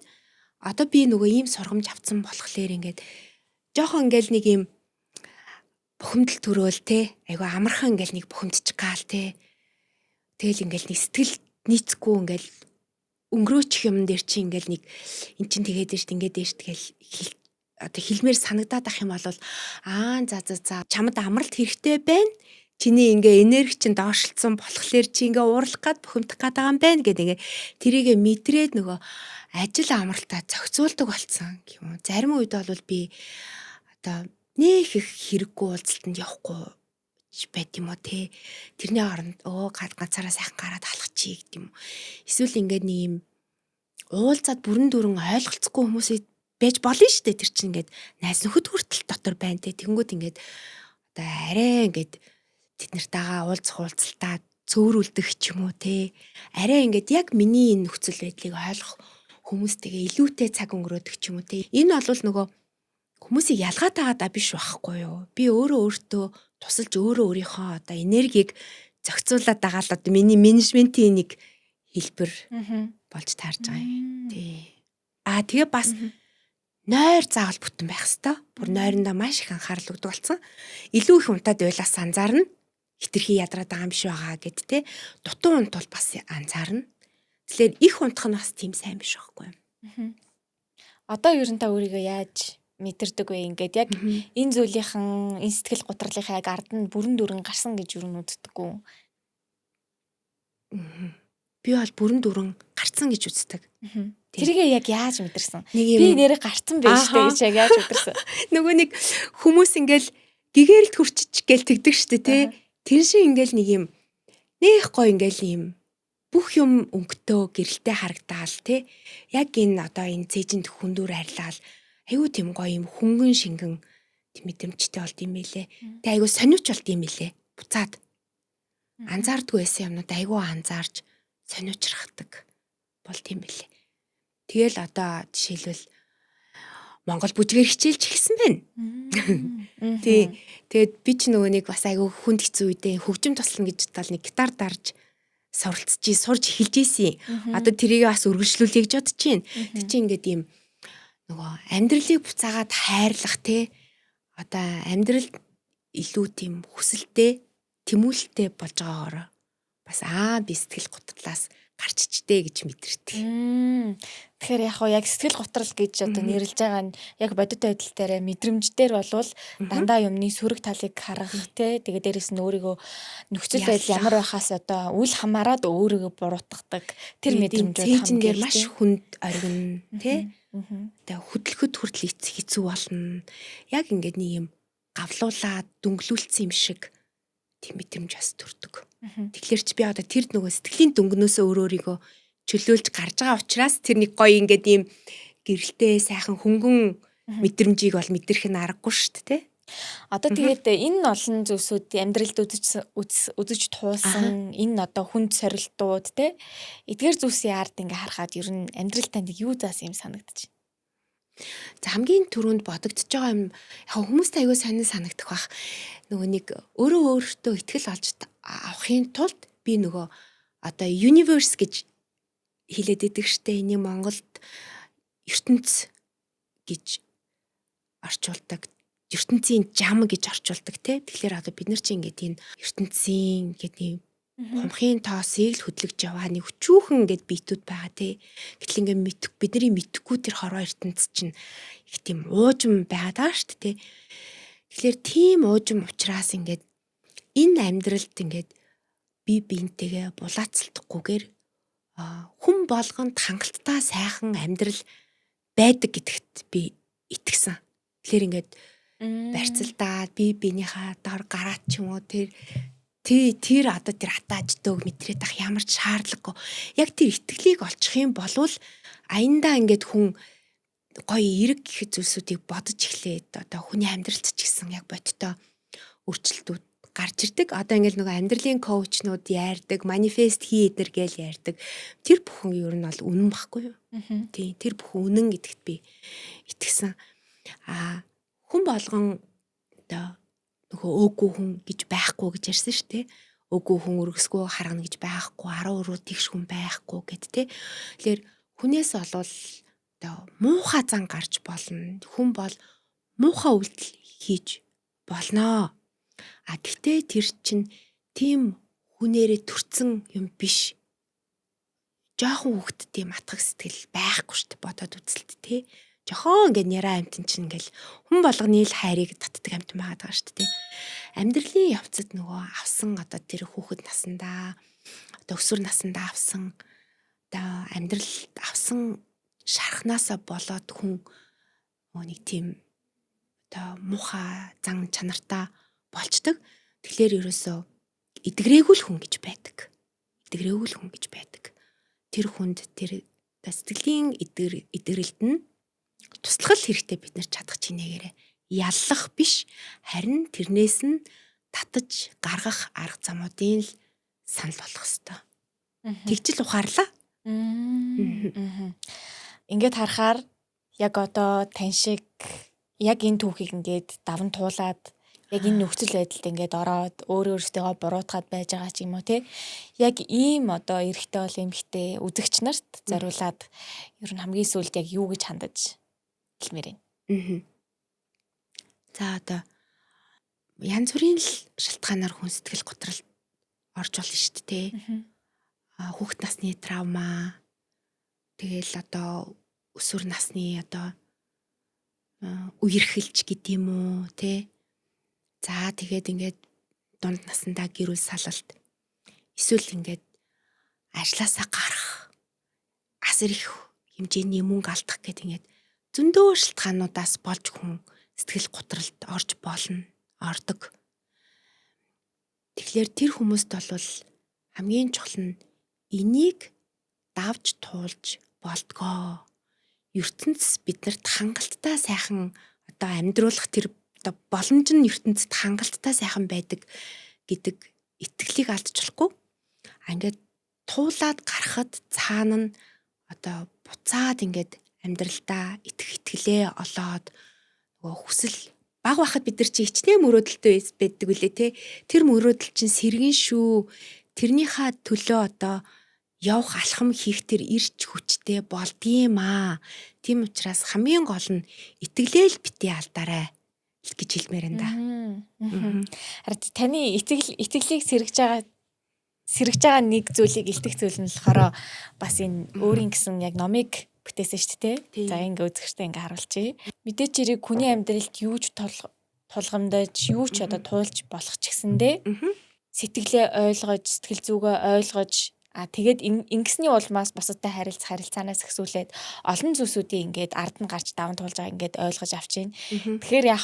одоо би нөгөө ийм сургамж авсан болохоор ингээд жоохон ингээл нэг юм бухимдал төрөөл те айгу амархан ингээл нэг бухимдчих гаал те тэгэл ингээл нэг сэтгэл нийцэхгүй ингээл өнгөрөөчих юм дээр чи ингээл нэг эн чин тэгээд дээ шүү ингээд дээ шүү тэгэл одоо хэлмээр санагдаад ах юм бол за чамд амралт хэрэгтэй байна. Чиний ингээ энерги чинь доошлцсон болохоор чи ингээ уурлах гад бухимдах гад байгаа юм байна гэдэг тэрийг мэдрээд нөгөө ажил амралтаа зохицуулдаг болцсон юм. Зарим үед бол би одоо нэг их хэрэггүй уулзалтанд явахгүй байт юм уу те. Тэрний оронд ганцаараа сайхан гараад алхачих гэдэг юм. Эсвэл ингээд нэг юм уулзаад бүрэн дүрэн ойлголцохгүй хүмүүсээ байж болно шүү дээ. Тэр чинь ингээд найз нөхөд хүртэл дотор байна те. Тэнгүүд ингээд одоо арай ингээд тэд нартайгаа уулзалтаа цөөрүүлдэг ч юм уу те. Арай ингээд яг миний энэ нөхцөл байдлыг ойлгох хүмүүстэйгээ илүүтэй цаг өнгөрөөдөг ч юм уу те. Энэ бол нөгөө хүмүүсийг ялгаад байгаа биш байхгүй юу? Би өөртөө тусалж өөрийнхөө одоо энергийг зохицуулаад байгаа л одоо миний менежментийн нэг хэлбэр болж таарж байгаа юм. Тий. Тэгээ бас нойр заавал бүтэн байх хэвээр. Бүр нойрондоо маш их анхаарал өгдөг болсон. Илүү их унтаад байлаас анзаарна. Хитрхи ядраад байгаа юм биш байгаа гэд те. Дутуу унт бол бас анзаарна. Тэгэхээр их унтах нь бас тийм сайн биш байхгүй юу? Одоо ер нь та өөрийгөө яаж мэдэрдэг вэ? Ингээд яг энэ зүйлийнхэн энэ сэтгэл гутралынхаа яг ард нь бүрэн дүрэн гарсан гэж юу нүддэггүй. Би бол бүрэн дүрэн гарцсан гэж үздэг. Тэрийг яг яаж мэдэрсэн? Би нэрээ гарцсан байж тээ гэж яг яаж мэдэрсэн? Нөгөө нэг хүмүүс ингээл гэгээрэлд хурчиж гээл тэгдэг штэ тий. Тэр шиг ингээл нэг юм нэх гой ингээл юм бүх юм өнгөтэй гэрэлтэй харагдаал тий. Яг энэ одоо энэ цээжинд хүндүр арилаал Айгуу тийм гоё юм хөнгөн шингэн тийм мэдрэмжтэй болд юм билээ. Тэ айгуу сониуч болд юм билээ. Буцаад анзаардгүй байсан юмнууд айгуу анзаарч сониучрахдаг болд юм билээ. Тэгэл одоо жишээлбэл Монгол бүжгээр хичээлж эхэлсэн байна. Тий. Тэгээд би ч нөгөө нэг бас айгүй хүнд хэцүү үедээ хөгжим туслана гэж тал нэг гитар дарж сурч эхэлж ийсэн. Одоо тэрийг бас үргэлжлүүлэе гэж бодож байна. Тэг чи ингээд ийм нөгөө амьдралыг буцаагаад хайрлах те одоо амьдрал илүү тийм хүсэлтэй тэмүүлэлтэй болж байгаагаар бас би сэтгэл гутралаас гарччтэй гэж мэдэрдэг. Тэгэхээр яг сэтгэл готрол гэж одоо нэрлэж байгаа нь яг бодит байдал дээр мэдрэмж дээр болвол дандаа юмны сөрөг талыг харах те тэгээ дээрэс нь өөрийгөө нөхцөл байдал ямар байхаас одоо үл хамааран өөрийгөө буруутгадаг тэр мэдрэмж хамгийн маш хүнд оргин те тэгээ хөдөлгөхөд хүртэл хэцүү болно. Яг ингээд нэг юм гавлуулаад дүнглүүлсэн юм шиг тийм мэдрэмж бас төрдөг. Тэгэхээр чи би одоо тэр нөгөө сэтгэлийн дөнгнөөсөө өөрийгөө чөлөөлж гарч байгаа учраас тэр нэг гоё ингээд ийм гэрэлтэй сайхан хөнгөн мэдрэмжийг бол мэдрэх нь аргагүй шүү дээ. Одоо тэгээд энэ олон зүйлсүүд амьдралд үзэж туулсан энэ одоо хүнд сорилтууд те эдгээр зүйлсийн ард ингээ харахад ер нь амьдрал танд юу заасан юм санагдчих. За хамгийн түрүүнд бодогдож байгаа юм яг хүмүүст аягүй сонир санагдах бах нөгөө нэг өөртөө ихтгэл олж авахын тулд би нөгөө одоо universe гэж хэлээд идэг штэ энийг Монголд ертөнц гэж орчуулдаг. ертөнцийн жам гэж орчуулдаг те. Тэгэхээр одоо бид нар чинь ингээд энэ ертөнцийн гэдэг хумхын тоосыг л хөдлөж яваа нэг өчүүхэн ингээд биетүүд байгаа те. Гэтэл ингээд бидний мэдхгүй тэр хорвоо ертөнц чинь их тийм уужим байгаа даа шүү дээ. Тэгэхээр тийм уужим учраас ингээд энэ амьдралд ингээд бие биентэйгээ булаацалтахгүйгээр хүн болгонд хангалттай сайхан амьдрал байдаг гэдэгт би итгэсэн. Тэгэхээр ингээд барьцалдаад бие биенийхээ дор гараад ч юм уу тэр одоо тэр хатаажтойг мэдрээд ах ямар ч шаардлагагүй. Яг тэр итгэлийг олчих юм болвол аяндаа ингээд хүн гоё эрэг гэх зүйлсүүдийг бодож эхлээд одоо хүний амьдралд ч гэсэн яг бодтой өөрчлөлтүүд гарч ирдэг. Одоо ингээд нөгөө амьдралын коучнууд яардаг, манифест хийдэр гээл яардаг. Тэр бүхэн ер нь бол үнэн баггүй юу? Тий, тэр бүхэн үнэн гэдэгт би итгэсэн. Хүн болгон одоо нөгөө өөгүй хүн гэж байхгүй гэж ярьсан шүү дээ. Өөгүй хүн өргөсгөө харгана гэж байхгүй, 10 тэгш хүн байхгүй гэд тэ. Тэгэхээр хүнээс олвол одоо муухай зан гарч болно. Хүн бол муухай үйлдэл хийж болноо. Гэхдээ тэр чинь тийм хүнээрээ төрцөн юм биш. Жохон хүүхэд тийм атгах сэтгэл байхгүй шүү дээ. Бодоод үзэлт тэ. Жохон ингээд няраа амтэн чинь ингээл хүн болгоны л хайрыг татдаг амтэн байгаа шүү дээ. Амьдралын явцад нөгөө авсан одоо тэр хүүхэд насандаа одоо өсвөр насандаа авсан одоо амьдрал авсан шархнаасаа болоод хүн нэг тийм одоо муухай зан чанартай болчдөг. Тэгэхээр ерөөсөө эдгрээгүүл хүн гэж байдаг. Эдгрээгүүл хүн гэж байдаг. Тэр хүнд тэр сэтгэлийн эдгэрэлт нь туслах хэрэгтэй бид нар чадах чинээгээрээ яллах биш харин тэрнээс нь татаж гаргах арга замуудын л санал болгох ёстой. Тэгжил ухаарлаа. Ингээд харахаар яг одоо тань шиг яг энэ түүхийг ингээд даван туулаад яг энэ нөхцөл байдалд ингээд ороод өөрөөсөө буруутгаад байж байгаа ч юм уу те. Яг ийм одоо эрэгтэй бол эмэгтэй үзэгч нарт зориулаад ер нь хамгийн сүүлд яг юу гэж хандаж хэлмээр байна. За одоо янз бүрийн л шалтгаанаар хүн сэтгэл готрол орж болно шүү дээ. Хүүхэд насны травма тэгэл одоо өсвөр насны одоо үерхэлж гэдэг юм уу те. За тэгээд ингээд дунд насандаа гэрүүл салалт эсвэл ингээд ажлаасаа гарах асар их хэмжээний мөнгө алдах гэдэг ингээд зөндөө шалтгаануудаас болж хүн сэтгэл готролд орж ордог. Тэгэхээр тэр хүмүүст бол хамгийн чухал нь энийг давж туулж болтгоо. ертөнц биднэрт хангалттай сайхан одоо амьдруулах тэр одоо боломж нь ертөнцид хангалттай сайхан байдаг гэдэг итгэлийг алдчихгүй. Ингээд туулаад гарахад цаана нь одоо буцаад ингээд амьдралдаа итгэлээ олоод нөгөө хүсэл баг байхад бид нар чи хичнээн мөрөөдөлтөй байдаг үлээ те. Тэр мөрөөдөл чинь сэргэн шүү. Тэрнийхээ төлөө одоо явах алхам хийх тэр ирч хүчтэй болдгийм аа. Тийм учраас хамгийн гол нь итгэлээл битгий алдаарай гэж хэлмээр энэ да. Харин таны итгэлийг сэргэж байгаа нэг зүйлийг илтгэх зүйл нь болохоор бас энэ өөрийн гэсэн яг номыг бүтээсэн шүү дээ. За ингээ үзэгчтэй ингээ харуулчих. Мэдээч хэрэг хүний амьдралд юу ч тулгамдаж, юу ч одоо туулж болох ч гэсэндээ сэтгэлээ ойлгож, сэтгэл зүгөө ойлгож тэгээд ингэсний улмаас бусадтай харилцаанаас ихсүүлээд олон зүйлсүүдийг ингээд ард нь гарч даван туулж байгаа ингээд ойлгож авч байна. Тэгэхээр яг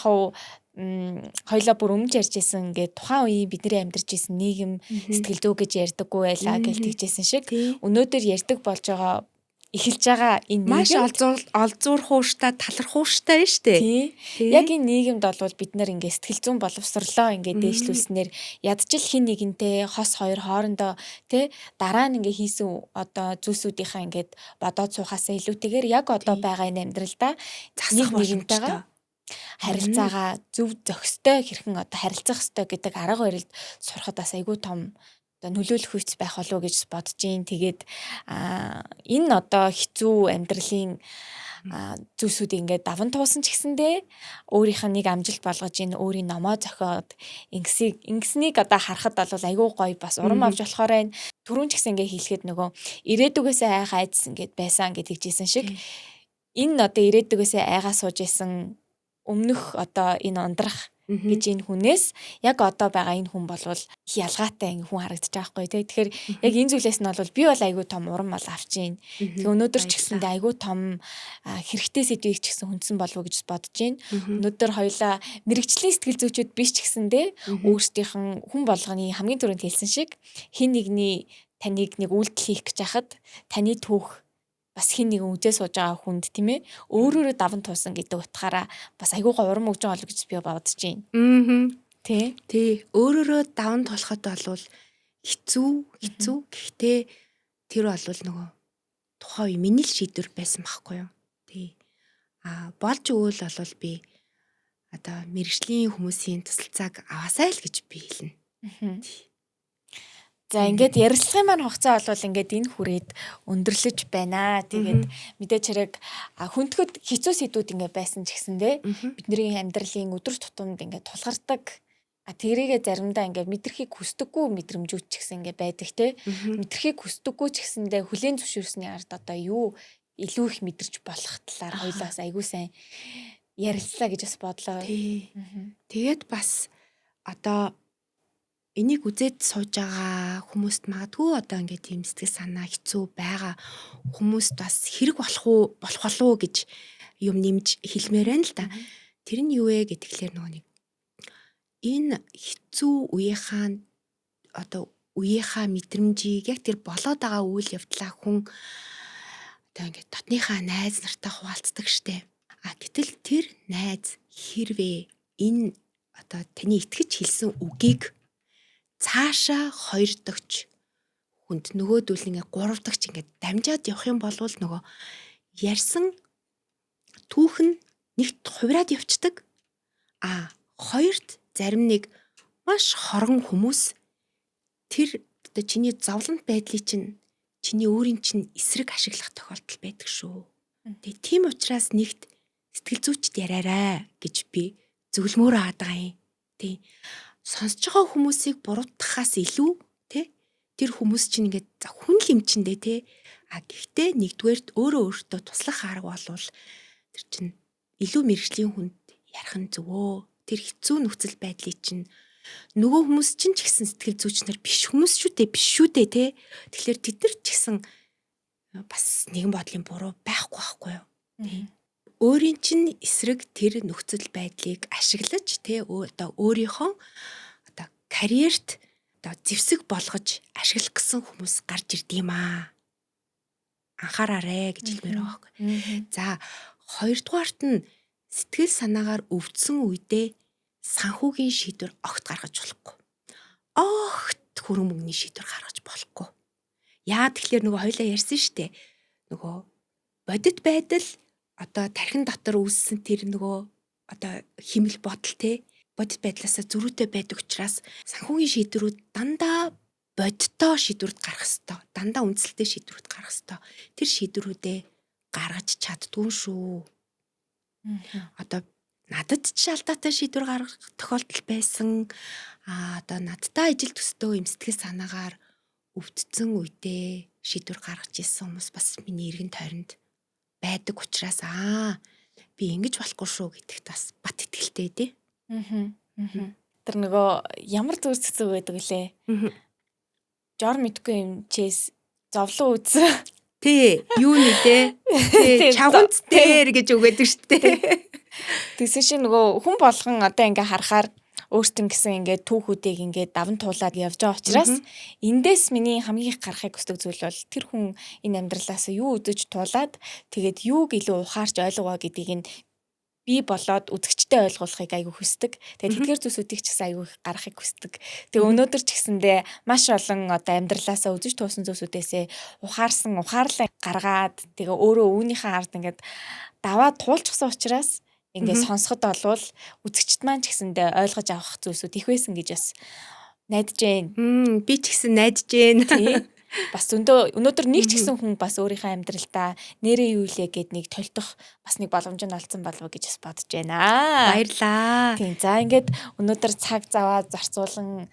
хоёлаа бүр өмнө ярьжсэн ингээд тухайн үеийн бидний амьдарч исэн нийгэм сэтгэл зүй гэж ярьдаггүй байлаа гэж тэгжсэн шиг өнөөдөр ярьдаг болж байгаа эхэлж байгаа энэ маш олзуурхууштай талархууштай шүү дээ. Яг энэ нийгэмд бол бид нар ингээд сэтгэл зүйн боловсрлоо ингээд дээшлүүлснээр ядчил хин нэгэнтэй хос хоёр хоорондоо дараа нь ингээд хийсэн одоо зүйлсүүдийнхаа ингээд бодоод суухаасаа илүүтэйгээр яг одоо байгаа энэ амьдралдаа нэг нэгэнтэйгээ харилцаагаа зөв зохистой хэрхэн одоо харилцах ёстой гэдэг арга барилд сурахад бас айгүй том нөлөөлөх үйц байх болов уу гэж бодож ийн. Тэгээд энэ одоо хэцүү амьдралын зүйлсүүд ингээд даван туусан ч гэсэндээ өөрийнх нь нэг амжилт болгож ийн өөрийн номоо зохиод ингэснийг одоо харахад бол айгүй гоё бас урам авч болохоор байна. Түрүүн ч гэсэн ингээд хэлэхэд нөгөө ирээдүгээсээ айгаа айдас ингээд байсан гэж хэлжсэн шиг энэ одоо ирээдүгээсээ айгаа сууж исэн өмнөх одоо энэ ундрах гэж энэ хүнээс яг одоо байгаа энэ хүн болвол ялгаатай ингэ хүн харагдаж байгаа хгүй тий. Тэгэхээр яг энэ зүйлээс нь бол би бол айгүй том урам бол авч ийн. Тэгээ өнөөдөр ч гэсэндээ айгүй том хэрэгтэй сэдвийг ч гэсэн хүндсэн болов уу гэж бодож ийн. Өнөөдөр хоёлаа мэрэгчлийн сэтгэл зүйчүүд биш ч гэсэндээ өөрсдийнх нь хүн болгоны хамгийн түрүүнд хэлсэн шиг хин нэгний таныг нэг үйлдэл хийх гэж хахад таны түүх бас хин нэгэн үдээ сууж байгаа хүнд тийм ээ өөрөөрөө даван туусан гэдэг утгаараа бас айгуугаа урам өгж байгаа гэж би бодож байна. Тий. Өөрөөрөө даван туулахад бол хэцүү гэхдээ тэр бол нөгөө тухайн үе миний л шийдвэр байсан байхгүй юу. Тий. Болж өгвөл бол би одоо мэрэгжлийн хүмүүсийн тусалцааг аваасай л гэж би хэлнэ. За ингээд ярилцлагын маань хугацаа бол ингээд энэ хүрээд өндөрлөж байна. Тэгээд мэдээч хэрэг хүндхэд хэцүү сэдвүүд ингээд байсан ч гэсэндээ бидний амьдралын өдөр тутамд ингээд тулгардаг. Тэрийгэ заримдаа ингээд мэдрэхийг хүсдэггүй мэдрэмжүүд ч гэсэн ингээд байдаг те. Мэдрэхийг хүсдэггүй ч гэсэндээ хүлээн зөвшөөрсний ард одоо юу илүү их мэдэрч болох талаар хоёлаас айгүй сайн ярилцлаа гэж бас бодлоо. Тэгээд бас одоо энийг үзээд сууж байгаа хүмүүст магадгүй одоо ингээд тийм сэтгэл санаа хэцүү байгаа хүмүүст бас хэрэг болох болов гэж юм нэмж хэлмээр байна л да. Тэр нь юу вэ гэдгээр нөгөө нэг энэ хэцүү үеийнхаа одоо үеийнхаа мэдрэмжийг яг тэр болоод байгаа үйл явдлаа хүн одоо ингээд дотныхаа найз нартай хуваалцдаг штэ. Гэтэл тэр найз хэрвээ энэ одоо таны итгэж хэлсэн үгийг цаашаа 2 дахь хүнд нөгөөдөл ингээ 3 дахь ингээ дамжаад явах юм бол нөгөө ярьсан түүх нь нэгт хувраад явцдаг. Хоёрт зарим нэг маш хорон хүмүүс тэр одоо чиний зовлонт байдлыг чиний өөрийн чинь эсрэг ашиглах тохиолдол байдаг шүү. Тэгээ тийм учраас нэгт сэтгэл зүйчд яриарай гэж би зөвлөмөр аваад байгаа юм. Тий. Сонсож байгаа хүмүүсийг буруутгахаас илүү тэр хүмүүс чинь ингээд хүн л юм чинь дээ гэхдээ нэгдүгээрт өөртөө туслах арга болвол тэр чинь илүү мэрэгжлийн хүнд ярих нь зөвөө. Тэр хэцүү нөхцөл байдлыг чинь нөгөө хүмүүс чинь ч гэсэн сэтгэл зүйч нар биш хүмүүс шүү дээ тэгэхээр тэд нар ч гэсэн бас нэгэн бодлын буруу байхгүй юу. Өөрийн чинь эсрэг тэр нөхцөл байдлыг ашиглаж одоо өөрийнхөө одоо карьерт одоо зэвсэг болгож ашиглах гэсэн хүмүүс гарч ирд юм аа. анхаараарэ гэж хэлмээр байгаа байхгүй. За хоёрдугаарт нь сэтгэл санаагаар өвдсөн үедээ санхүүгийн шийдвэр огт гаргаж болохгүй. Огт хөрөн мөнгөний шийдвэр гаргаж болохгүй. Яа тэгэхээр нөгөө хоёлаа ярьсан штэ. Нөгөө бодит байдал одоо тархин дотор үүссэн тэр нөгөө одоо химэл бодол те бодит байдлаасаа зөрүүтэй байдаг учраас санхүүгийн шийдвэрүүд дандаа бодиттой шийдвэрүүд гарах хэвээр. Дандаа үндсэлтэй шийдвэрүүд гарах хэвээр. Тэр шийдвэрүүдээ гаргаж чаддгүй шүү. Одоо надад ч алдаатай шийдвэр гаргах тохиолдол байсан. Одоо надтай ажил төстөө юм сэтгэл санаагаар өвдсөн үедээ шийдвэр гаргаж ирсэн хүмүүс бас миний эргэн тойронд байдаг учраас би ингэж болохгүй шүү гэдэгт бас бат итгэлтэй дээ. Тэр нөгөө ямар зүрцсэн байдаг лээ. Жор мэдгүй юм чээс зовлон үзсэн. Тий, юу нэ тий, чавганц дээр гэж үгээдэг шүү дээ. Тэгсэн чинь нөгөө хүн болгон одоо ингээ харахаар өөртөө гэсэн ингээ түүхүүдийг ингээ даван туулаад явж байгаа учраас эндээс миний хамгийн их гарахыг хүсдэг зүйл бол тэр хүн энэ амьдралаас юу үзэж туулаад тэгээд юуг илүү ухаарч ойлгоо гэдгийг нь би болоод үзэгчтэй ойлгуулахыг аягүй хүсдэг. Тэгээд тэдгээр зүйлсүүдийг ч гэсэн аягүй их гарахыг хүсдэг. Тэгээд өнөөдөр ч гэсэндээ маш олон одоо амьдралаасаа үзэж туусан зүйлсүүдээсээ ухаарлаа гаргаад тэгээд өөрөө үүнийхээ ард ингээд даваад туулчихсан учраас ингээд сонсоход олвол үзэгчд маань ч гэсэндээ ойлгож авах зүйлсүүд их байсан гэж бас найдаж байна. Би ч гэсэн найдаж байна. Бас өнөөдөр нэг ч гэсэн хүн бас өөрийнхөө амьдралдаа нэрээ юу илээ гэд нэг толдох бас нэг боломж нь олцсон болов гэж бас бодож байна. Баярлаа. Тийм. За ингээд өнөөдөр цаг заваа зарцуулан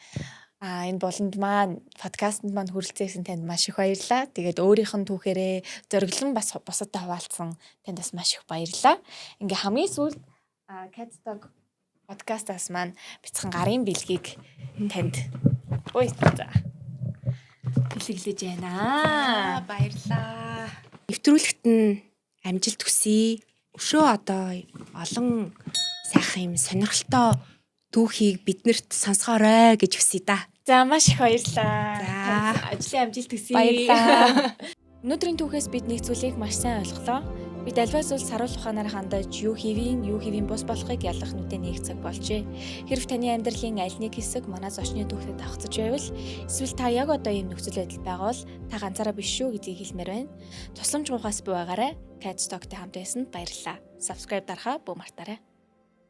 энэ болонд маань подкастэнд маань хүрэлцээсэн танд маш их баярлалаа. Тэгээд өөрийнх нь түүхээрээ зориглон бас бусадтай хуваалцсан танд бас маш их баярлалаа. Ингээ хамгийн сүүлд Cat Talk подкастаас маань бяцхан гарын бэлгийг танд бэлэглэж байна. Баярлаа. Нэвтрүүлэгт нь амжилт хүсье. Өшөө одоо олон сайхан юм сонирхолтой түүхийг биднэрт сонсгоорой гэж хүсье да. За маш их баярлалаа. За ажлын амжилт хүсье. Баярлалаа. Өнөөдрийн түүхээс бид нэг зүйлийг маш сайн ойлголоо. Бид альва зүйл саруул ухаанаар хандаж юу хийвийн бус болохыг ялах нүдэн нэг цаг болжээ. Хэрв таны амьдралын аль нэг хэсэг манай зочны түүхтэд давхцаж байвал эсвэл та яг одоо ийм нөхцөл байдал байгаа бол та ганцаараа биш шүү гэдгийг хэлмээр байна. Тусламж гуйхаас буй байгаарай. Cat Talk-тэй хамт байсанд баярлалаа. Subscribe дарахаа бүү мартаарай.